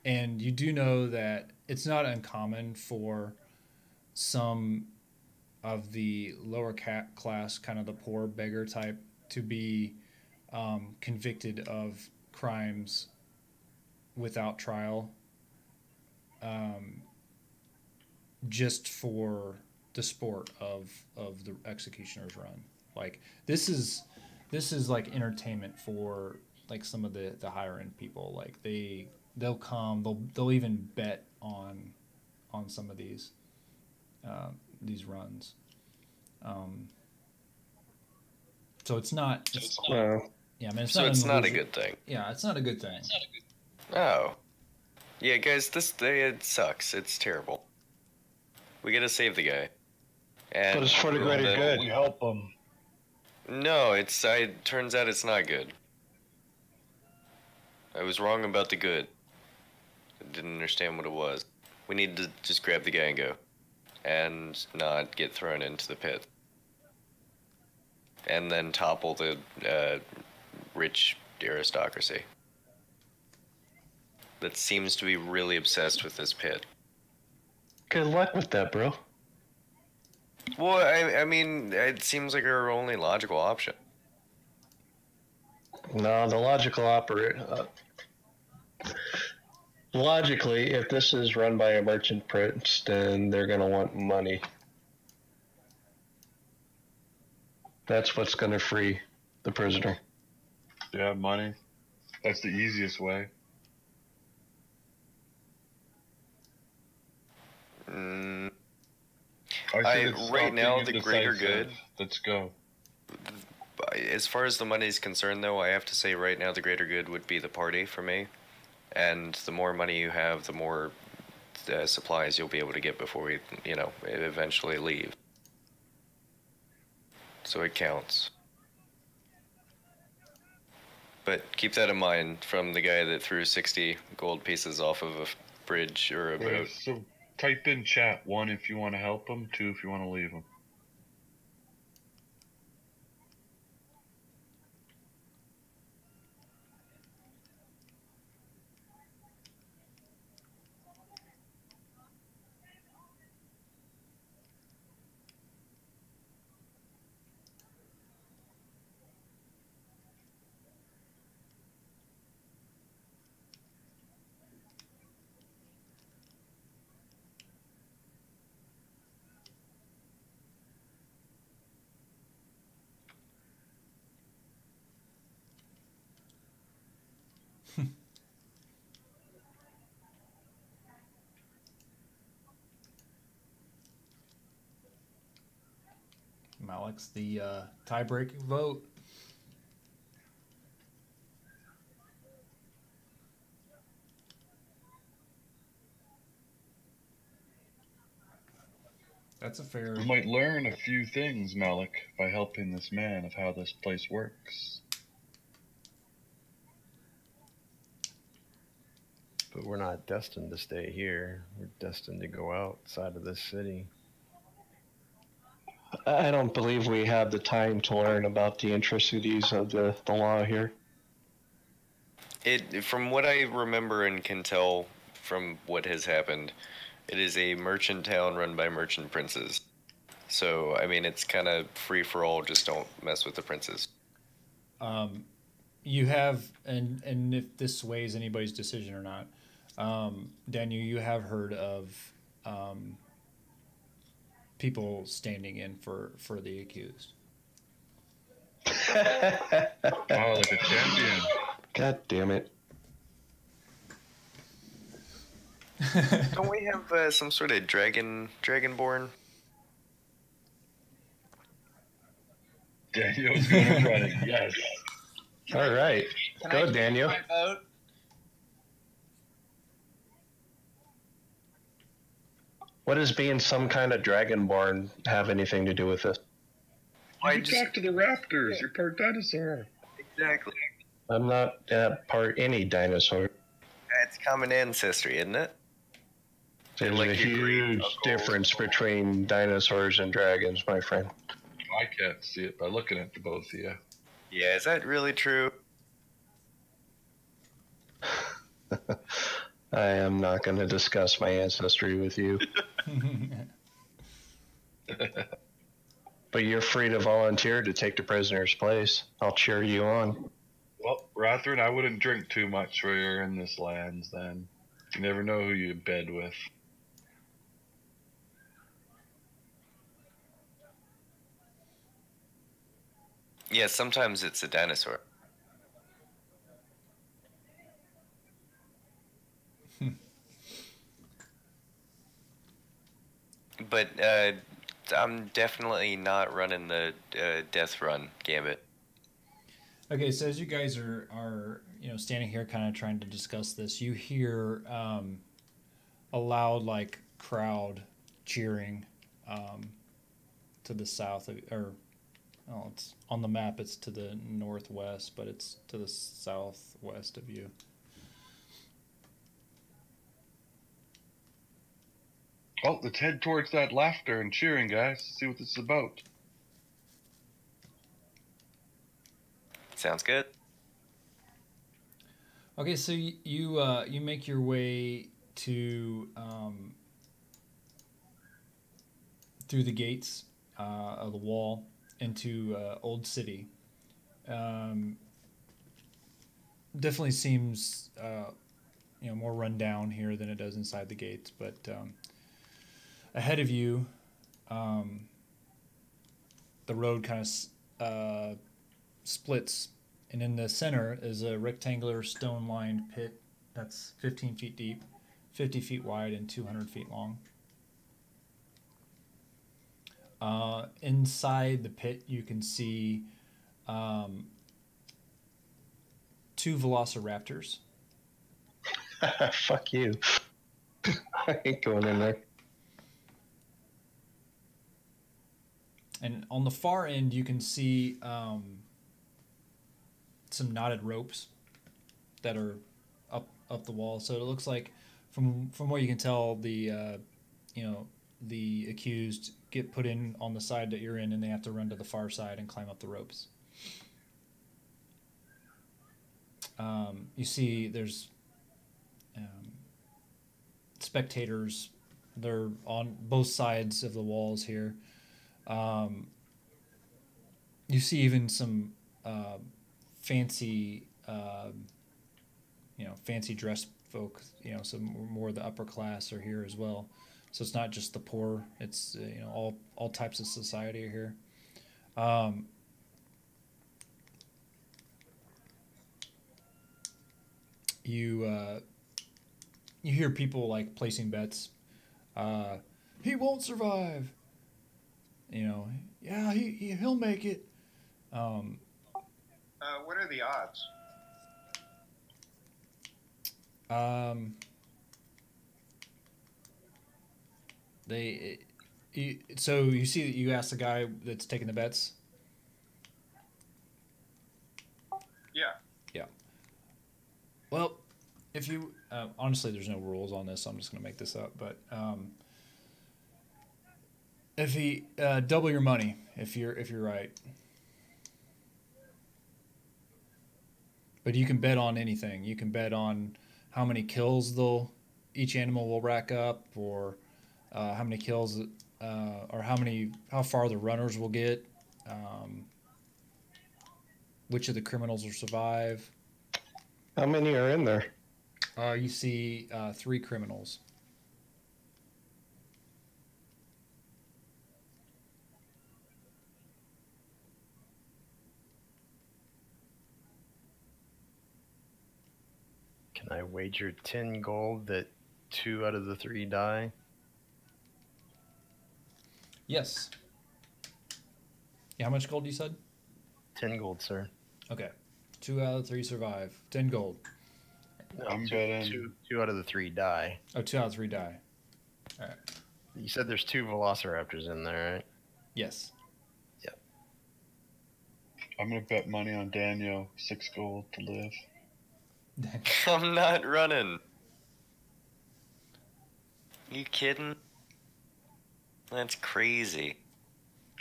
And you do know that it's not uncommon for some of the lower class, kind of the poor beggar type, to be convicted of crimes without trial, just for the sport of the executioner's run. Like this is like entertainment for like some of the higher end people. Like they they'll come. They'll even bet on some of these runs. So it's not. Yeah, I mean, it's so not. It's not a good thing. Yeah, it's not a good thing. Oh, yeah, guys, this day it sucks. It's terrible. We gotta save the guy. And But it's for the greater good. We help him. No, turns out it's not good. I was wrong about the good. I didn't understand what it was. We need to just grab the guy and go. And not get thrown into the pit. And then topple the rich aristocracy. That seems to be really obsessed with this pit. Good luck with that, bro. Well, I mean, it seems like our only logical option. No, the logical logically, if this is run by a merchant prince, then they're going to want money. That's what's going to free the prisoner. Yeah, money. That's the easiest way. Right now, the greater good. Let's go. As far as the money is concerned, though, I have to say right now the greater good would be the party for me. And the more money you have, the more supplies you'll be able to get before we, eventually leave. So it counts. But keep that in mind from the guy that threw 60 gold pieces off of a bridge or a boat. So type in chat, 1 if you want to help him, 2 if you want to leave him. Malik's the tie-breaking vote. That's a fair... We might learn a few things, Malik, by helping this man of how this place works. But we're not destined to stay here. We're destined to go outside of this city. I don't believe we have the time to learn about the intricacies of the law here. From what I remember and can tell from what has happened, it is a merchant town run by merchant princes. So, I mean, it's kind of free for all, just don't mess with the princes. You have, and if this sways anybody's decision or not, Daniel, you have heard of people standing in for the accused. Oh, like a champion. God damn it. Don't we have some sort of dragonborn? Daniel's going running, yes. All right. Go, Daniel. My vote? What does being some kind of dragonborn have anything to do with this? You talk to the raptors. You're part dinosaur. Exactly. I'm not part any dinosaur. It's common ancestry, isn't it? There's a huge difference between dinosaurs and dragons, my friend. I can't see it by looking at the both of you. Yeah, is that really true? I am not going to discuss my ancestry with you. But you're free to volunteer to take the prisoner's place. I'll cheer you on. Well, Rathrin, I wouldn't drink too much while you're in this lands then. You never know who you bed with. Yeah, sometimes it's a dinosaur. But I'm definitely not running the death run gambit. Okay, so as you guys are standing here, kind of trying to discuss this, you hear a loud like crowd cheering to the south of, or oh, it's on the map. It's to the northwest, but it's to the southwest of you. Oh, let's head towards that laughter and cheering, guys. See what this is about. Sounds good. Okay, so you make your way to through the gates of the wall into Old City. Definitely seems more run down here than it does inside the gates, but ahead of you, the road kind of splits, and in the center is a rectangular stone-lined pit that's 15 feet deep, 50 feet wide, and 200 feet long. Inside the pit, you can see 2 velociraptors. Fuck you. I ain't going in there. And on the far end, you can see some knotted ropes that are up the wall. So it looks like, from what you can tell, the the accused get put in on the side that you're in, and they have to run to the far side and climb up the ropes. You see, there's spectators. They're on both sides of the walls here. You see even some fancy, fancy dressed folk. Some more of the upper class are here as well. So it's not just the poor. It's all types of society are here. You hear people like placing bets. He won't survive. Yeah, he'll make it. What are the odds? So you see that you asked the guy that's taking the bets. Yeah. Yeah. Well, if you honestly, there's no rules on this, so I'm just gonna make this up. But if he double your money, if you're right. But you can bet on anything. You can bet on how many kills each animal will rack up, or how many kills, or how far the runners will get, which of the criminals will survive. How many are in there? You see 3 criminals. Can I wager 10 gold that 2 out of the 3 die? Yes. Yeah, how much gold you said? 10 gold, sir. Okay. 2 out of 3 survive. 10 gold. No, I'm two, betting. two out of the 3 die. Oh, 2 out of 3 die. All right. You said there's 2 velociraptors in there, right? Yes. Yep. I'm gonna bet money on Daniel. 6 gold to live. I'm not running. You kidding? That's crazy.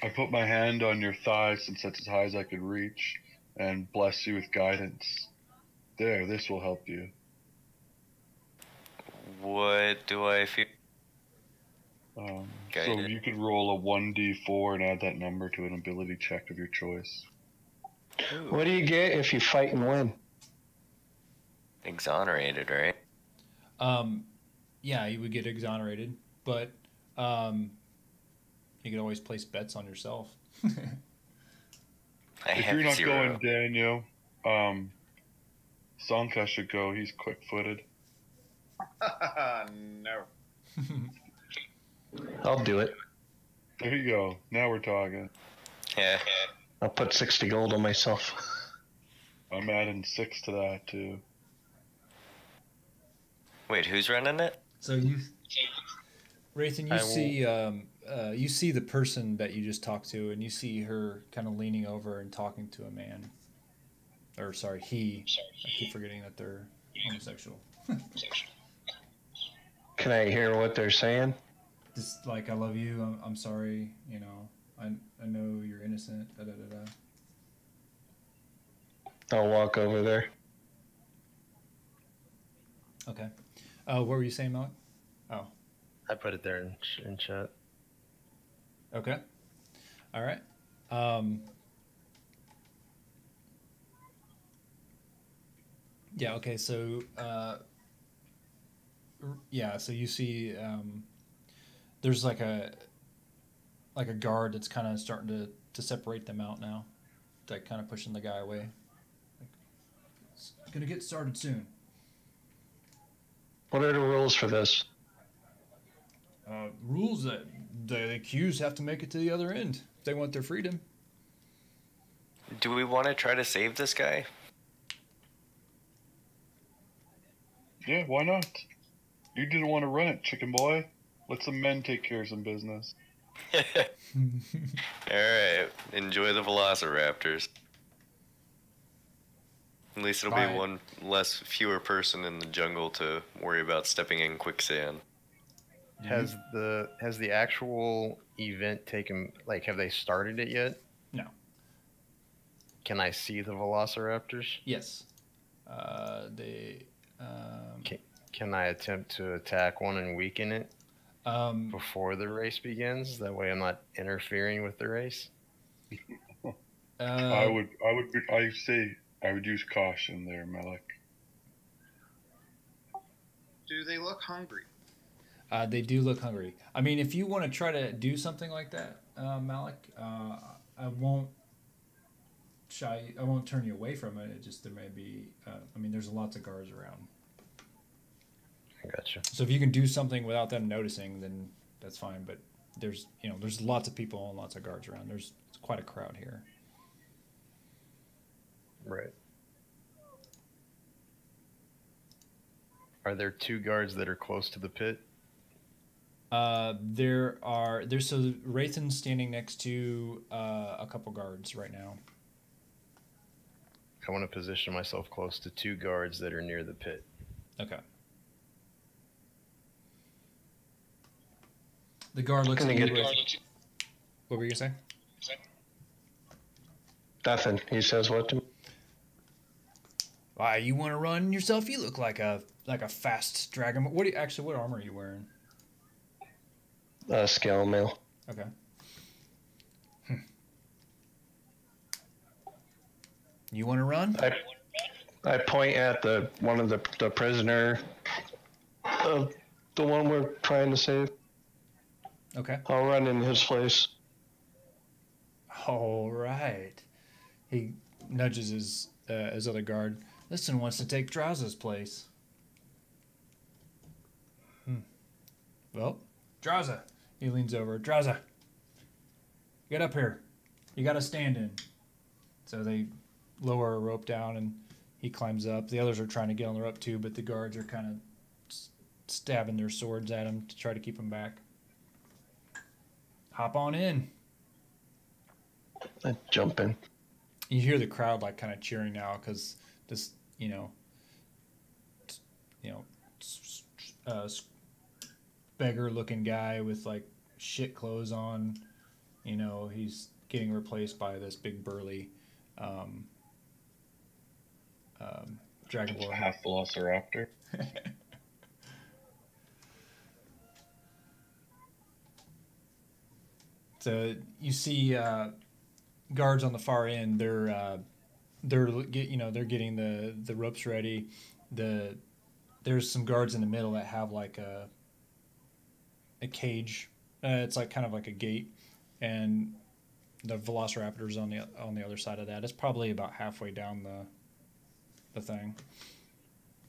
I put my hand on your thigh since that's as high as I could reach, and bless you with guidance. There, this will help you. What do I feel? So Guided. you could roll a 1d4 and add that number to an ability check of your choice. Ooh. What do you get if you fight and win? Exonerated, right? Yeah, you would get exonerated, but you could always place bets on yourself. If you're not going, Daniel, Sanka should go. He's quick-footed. No. I'll do it. There you go. Now we're talking. Yeah. I'll put 60 gold on myself. I'm adding 6 to that too. Wait, who's running it? So Raythan, you see the person that you just talked to, and you see her kind of leaning over and talking to a man. Or sorry, he. I keep forgetting that they're homosexual. Can I hear what they're saying? Just like, I love you. I'm sorry. You know, I know you're innocent. Da da da da. I'll walk over there. Okay. What were you saying, Malik? Oh. I put it there in chat. Okay. All right. Yeah. Okay. So. Yeah. So you see, there's like a guard that's kind of starting to separate them out now, like kind of pushing the guy away. Like, it's gonna get started soon. What are the rules for this? Rules that the accused have to make it to the other end if they want their freedom. Do we want to try to save this guy? Yeah, why not? You didn't want to run it, chicken boy. Let some men take care of some business. Alright, enjoy the velociraptors. At least it'll Bye. be one fewer person in the jungle to worry about stepping in quicksand. Has the actual event taken, like, have they started it yet? No. Can I see the velociraptors? Yes. They. Can I attempt to attack one and weaken it before the race begins? That way I'm not interfering with the race. I would use caution there, Malik. Do they look hungry? They do look hungry. I mean, if you want to try to do something like that, Malik, I won't turn you away from it. It just, there may be. I mean, there's lots of guards around. I gotcha. So if you can do something without them noticing, then that's fine. But there's lots of people and lots of guards around. There's quite a crowd here. Right. Are there 2 guards that are close to the pit? There's so Raythan's standing next to a couple guards right now. I want to position myself close to 2 guards that are near the pit. Okay. The guard looks at you. What were you gonna say? Nothing. He says what to me? Why, you want to run yourself? You look like a fast dragon. What armor are you wearing? Scale mail. Okay. You want to run? I point at one of the prisoner, the one we're trying to save. Okay. I'll run in his place. All right. He nudges his other guard. This one wants to take Drowsa's place. Well, Drowsa. He leans over. Drowsa, get up here. You got to stand in. So they lower a rope down, and he climbs up. The others are trying to get on the rope too, but the guards are kind of stabbing their swords at him to try to keep him back. Hop on in. I jump in. You hear the crowd like kind of cheering now because this, beggar-looking guy with like shit clothes on, he's getting replaced by this big burly dragonborn. Half velociraptor. So you see guards on the far end. They're getting the ropes ready. There's some guards in the middle that have like a cage. It's like kind of like a gate, and the velociraptor's on the other side of that. It's probably about halfway down the thing.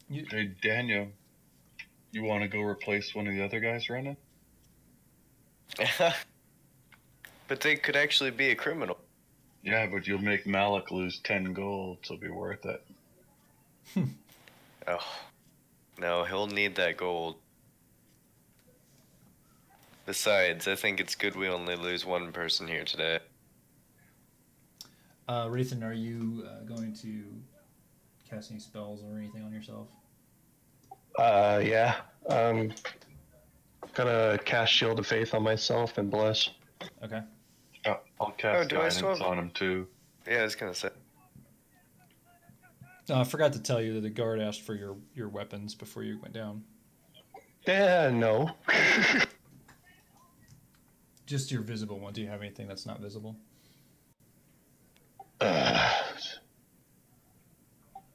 Hey Daniel, You want to go replace one of the other guys running? But they could actually be a criminal. Yeah, but you'll make Malik lose 10 gold, so it'll be worth it. Oh, no, he'll need that gold. Besides, I think it's good we only lose one person here today. Rathan, are you going to cast any spells or anything on yourself? Yeah. Gonna cast Shield of Faith on myself and bless. Okay. I'll cast do I guidance still have- on him too. Yeah, I was gonna say. I forgot to tell you that the guard asked for your weapons before you went down. Yeah, no. Just your visible one. Do you have anything that's not visible?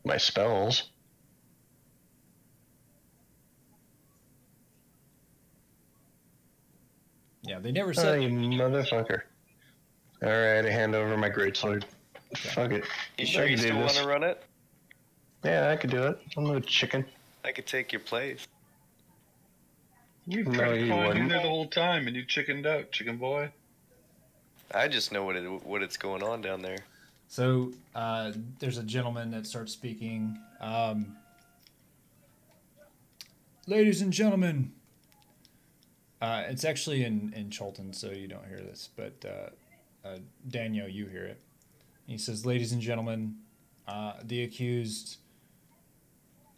My spells. Yeah, they never Oh, said. you motherfucker. Alright, I hand over my greatsword. Fuck it. You sure I you can do still want this. to run it? Yeah, I could do it. I'm no chicken. I could take your place. We've No, tried you calling you wouldn't. there the whole time, and you chickened out, chicken boy. I just know what it's going on down there. So there's a gentleman that starts speaking. Ladies and gentlemen, it's actually in Chultan, so you don't hear this, but Daniel, you hear it. He says, "Ladies and gentlemen, the accused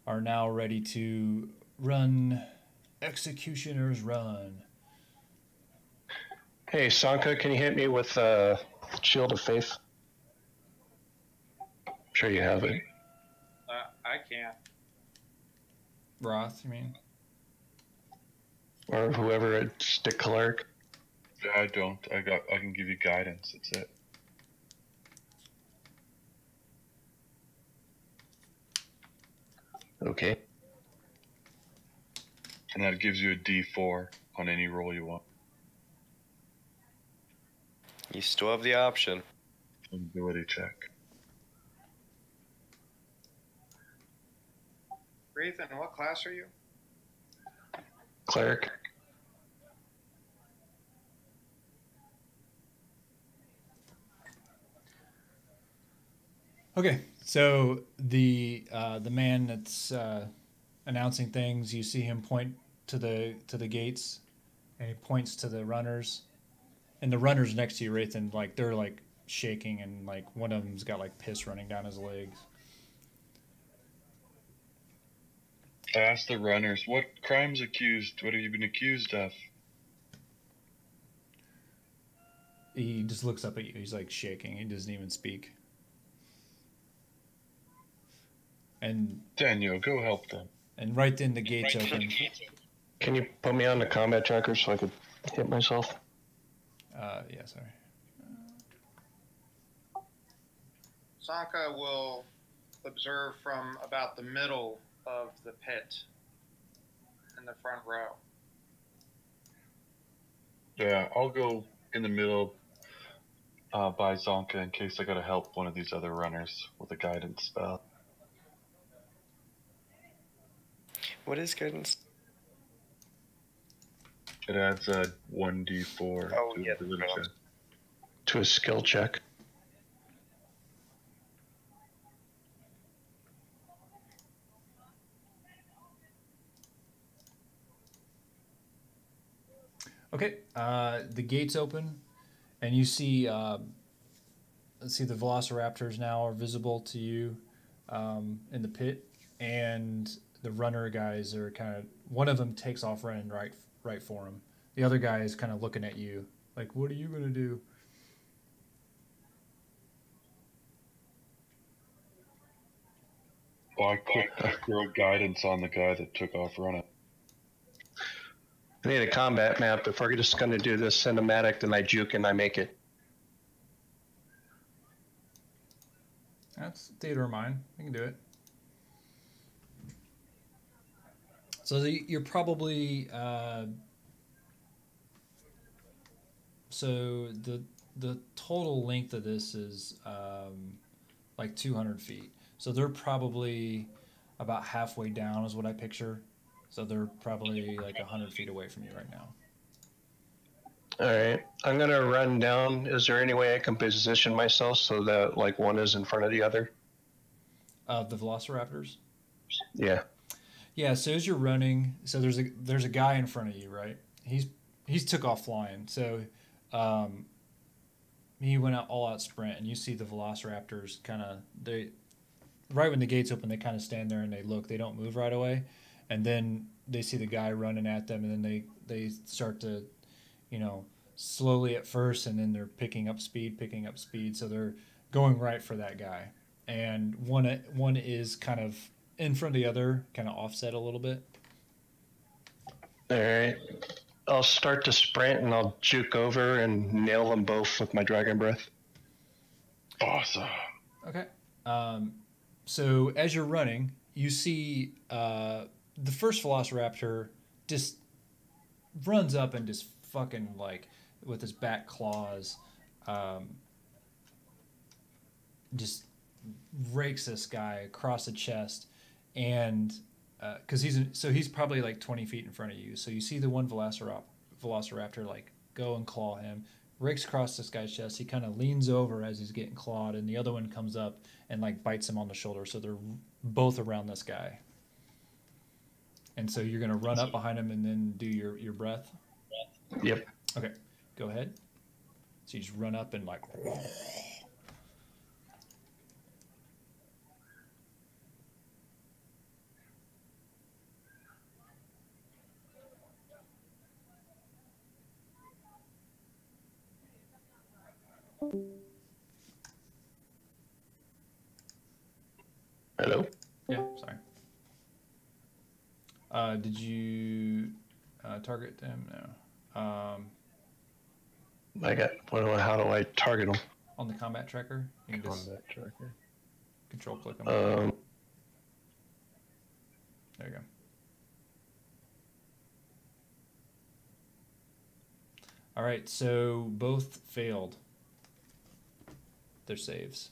are now ready to run executioner's run." Hey, Sanka, can you hit me with Shield of Faith? I'm sure you have it. I can't. Roth, you mean? Or whoever it's the cleric. Yeah, I don't. I can give you guidance. That's it. Okay. And that gives you a D4 on any roll you want. You still have the option. Ability check. Rathan, what class are you? Cleric. Okay, so the man that's announcing things, you see him point to the gates, and he points to the runners, and the runners next to you, Rathan, like they're like shaking, and like one of them's got like piss running down his legs. I asked the runners, what crimes accused? What have you been accused of? He just looks up at you. He's like shaking. He doesn't even speak. And Daniel, go help them. right then the gates open. Can you put me on the combat tracker so I could hit myself? Yeah, sorry. Sanka will observe from about the middle of the pit in the front row. Yeah, I'll go in the middle by Zonka in case I gotta help one of these other runners with a guidance spell. What is guidance? It adds a 1d4 Oh, to yeah, the ability check. To a skill check. Okay, the gates open, and you see the velociraptors now are visible to you in the pit, and the runner guys are kind of, one of them takes off running right for him. The other guy is kind of looking at you like, "What are you gonna do?" Well, I quick throw guidance on the guy that took off running. I need a combat map. If we're just going to do this cinematic, then I juke and I make it. That's theater of mind. We can do it. So you're probably so the total length of this is like 200 feet. So they're probably about halfway down is what I picture. So they're probably like 100 feet away from you right now. All right, I'm gonna run down. Is there any way I can position myself so that like one is in front of the other? The velociraptors? Yeah. Yeah, so as you're running, so there's a guy in front of you, right? He's took off flying. So he went out all out sprint, and you see the velociraptors kind of they right when the gates open, they kind of stand there and they look. They don't move right away, and then they see the guy running at them, and then they start to, you know, slowly at first, and then they're picking up speed. So they're going right for that guy, and one is kind of in front of the other, kind of offset a little bit. All right. I'll start to sprint and I'll juke over and nail them both with my dragon breath. Awesome. Okay. So as you're running, you see the first velociraptor just runs up and just fucking like with his back claws, just rakes this guy across the chest, and because he's probably like 20 feet in front of you. So you see the one velociraptor like go and claw him, rakes across this guy's chest. He kind of leans over as he's getting clawed, and the other one comes up and like bites him on the shoulder. So they're both around this guy. And so you're gonna run up behind him and then do your breath. Yep. Okay, go ahead. So you just run up and like. Hello? Yeah, sorry. Did you target them? No. I got. How do I target them? On the combat tracker, you can just Combat tracker. control click them. There you go. All right, so both failed their saves.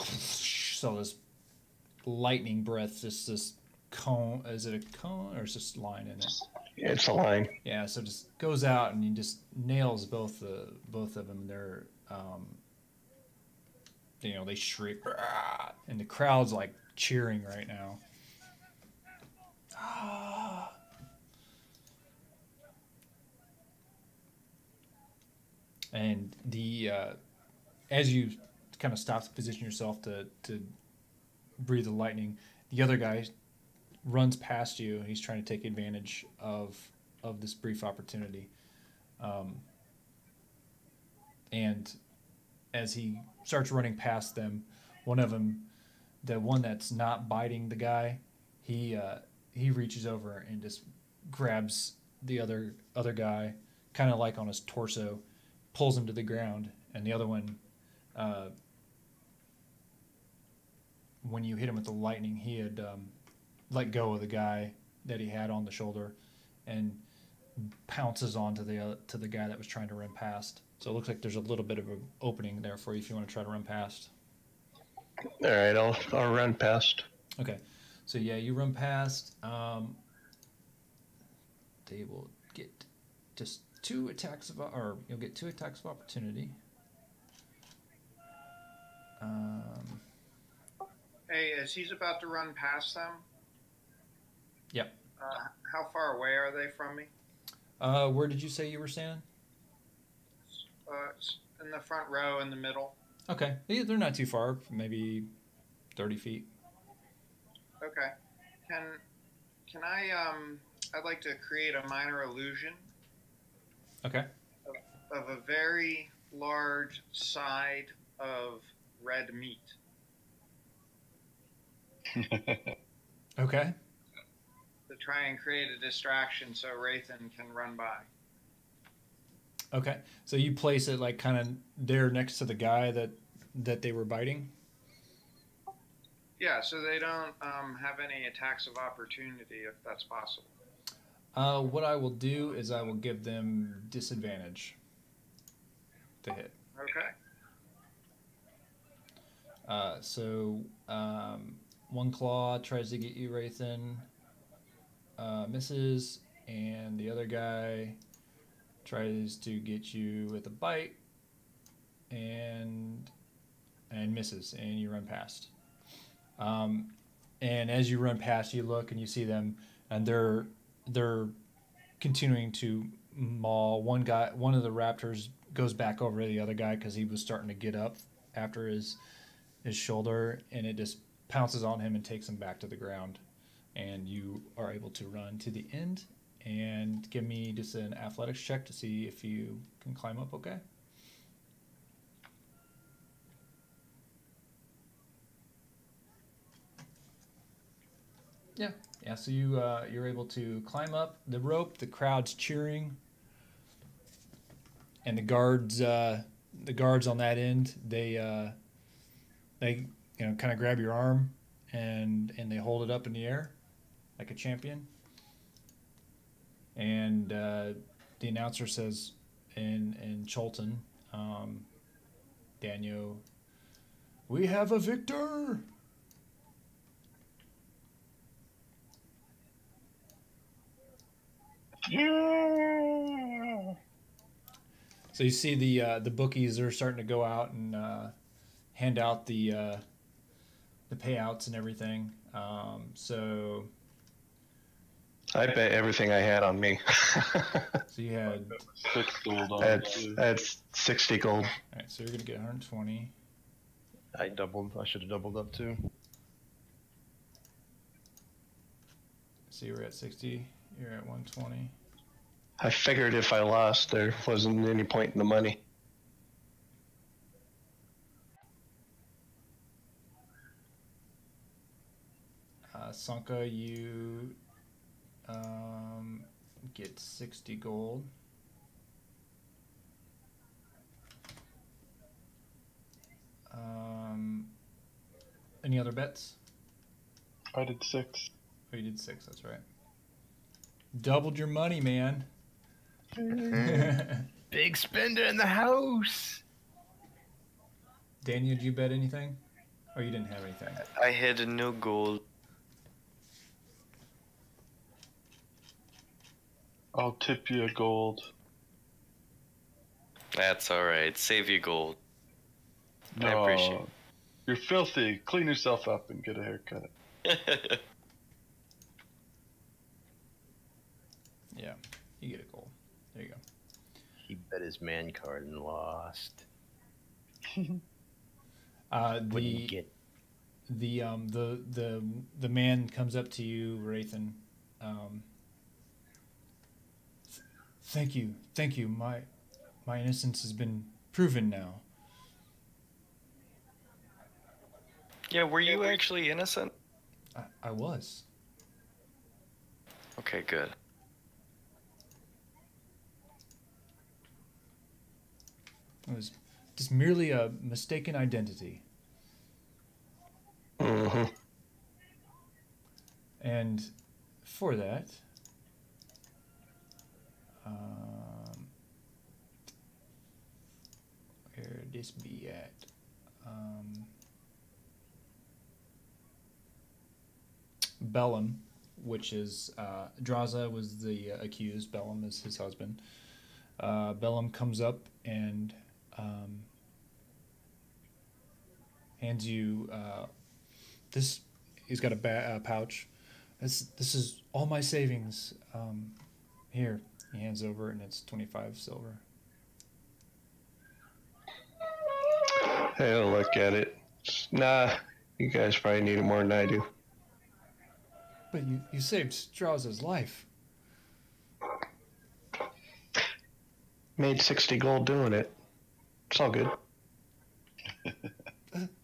So this lightning breath, just this cone. Is it a cone or is just line in it? It's a line. Yeah, so it just goes out and he just nails both of them. They're you know, they shriek, and the crowd's like cheering right now. And the as you kind of stop to position yourself to breathe the lightning, the other guy runs past you. He's trying to take advantage of this brief opportunity, and as he starts running past them, one of them, the one that's not biting the guy, he reaches over and just grabs the other guy, kind of like on his torso, pulls him to the ground, and the other one, when you hit him with the lightning, he had let go of the guy that he had on the shoulder, and pounces onto the guy that was trying to run past. So it looks like there's a little bit of an opening there for you if you want to try to run past. All right, I'll run past. Okay, so yeah, you run past. They will get just you'll get 2 attacks of opportunity. Hey, as he's about to run past them. Yep. How far away are they from me? Where did you say you were standing? In the front row, in the middle. Okay, they're not too far, maybe 30 feet. Okay. Can I I'd like to create a minor illusion. Okay. Of a very large side of red meat. Okay. To try and create a distraction so Rathan can run by. Okay, so you place it like kind of there next to the guy that they were biting? Yeah, so they don't have any attacks of opportunity if that's possible. What I will do is I will give them disadvantage to hit. Okay. So One claw tries to get you, Wraithen. Misses, and the other guy tries to get you with a bite, and misses, and you run past. And as you run past, you look and you see them, and they're continuing to maul. One of the raptors goes back over to the other guy because he was starting to get up after his shoulder, and it just pounces on him and takes him back to the ground. And you are able to run to the end and give me just an athletics check to see if you can climb up okay. Yeah, so you're able to climb up the rope, the crowd's cheering, and the guards on that end, they kind of grab your arm and they hold it up in the air like a champion. And the announcer says in Chultan, Daniel, "We have a victor!" Yeah. So you see the bookies are starting to go out and hand out the payouts and everything. So I bet everything I had on me. you had 6 gold on That's it, too. that's 60 gold. all right. So you're gonna get 120. I should have doubled up too. So you were at 60. You're at 120. I figured if I lost, there wasn't any point in the money. Sanka, you get 60 gold. Any other bets? I did 6. Oh, you did 6. That's right. Doubled your money, man. Big spender in the house. Daniel, did you bet anything? Or you didn't have anything? I had no gold. I'll tip you a gold. That's alright. Save you gold. I No, appreciate you're filthy. Clean yourself up and get a haircut. it. Yeah, you get a goal. There you go. He bet his man card and lost. What did he get? The man comes up to you, Wraithen. Thank you. My innocence has been proven now. Yeah, were you actually innocent? I was. Okay, good. It was just merely a mistaken identity. Mm-hmm. And for that, where would this be at? Bellum, which is Draza was the accused. Bellum is his husband. Bellum comes up and hands you this. He's got a pouch. This is all my savings. Here, he hands over, and it's 25 silver. Hey, I'll look at it. Nah, you guys probably need it more than I do. But you saved Draza's life. Made 60 gold doing it. It's all good.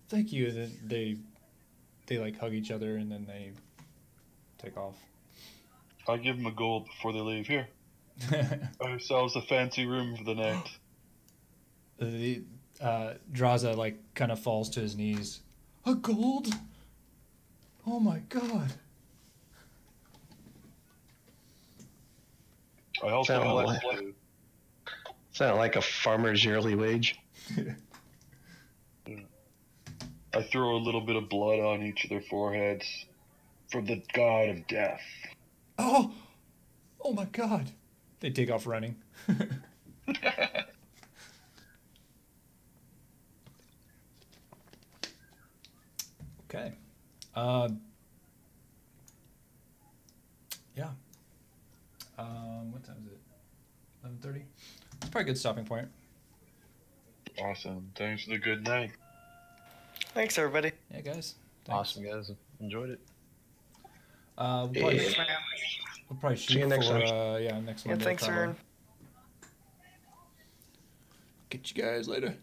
Thank you. And then they like hug each other, and then they take off. I'll give them a gold before they leave. Here. Buy ourselves a fancy room for the night. Draza like kind of falls to his knees. A gold? Oh my god. I also Sound bless like- you. It's not like a farmer's yearly wage. I throw a little bit of blood on each of their foreheads for the god of death. Oh! Oh my god! They take off running. Okay. Yeah. What time is it? 11:30? It's probably a good stopping point. Awesome. Thanks for the good night. Thanks, everybody. Yeah, guys. Thanks. Awesome, guys. Enjoyed it. We'll probably, Yeah. we'll probably shoot See you next for time. yeah, next Yeah, Monday. thanks, probably. Aaron. Get you guys later.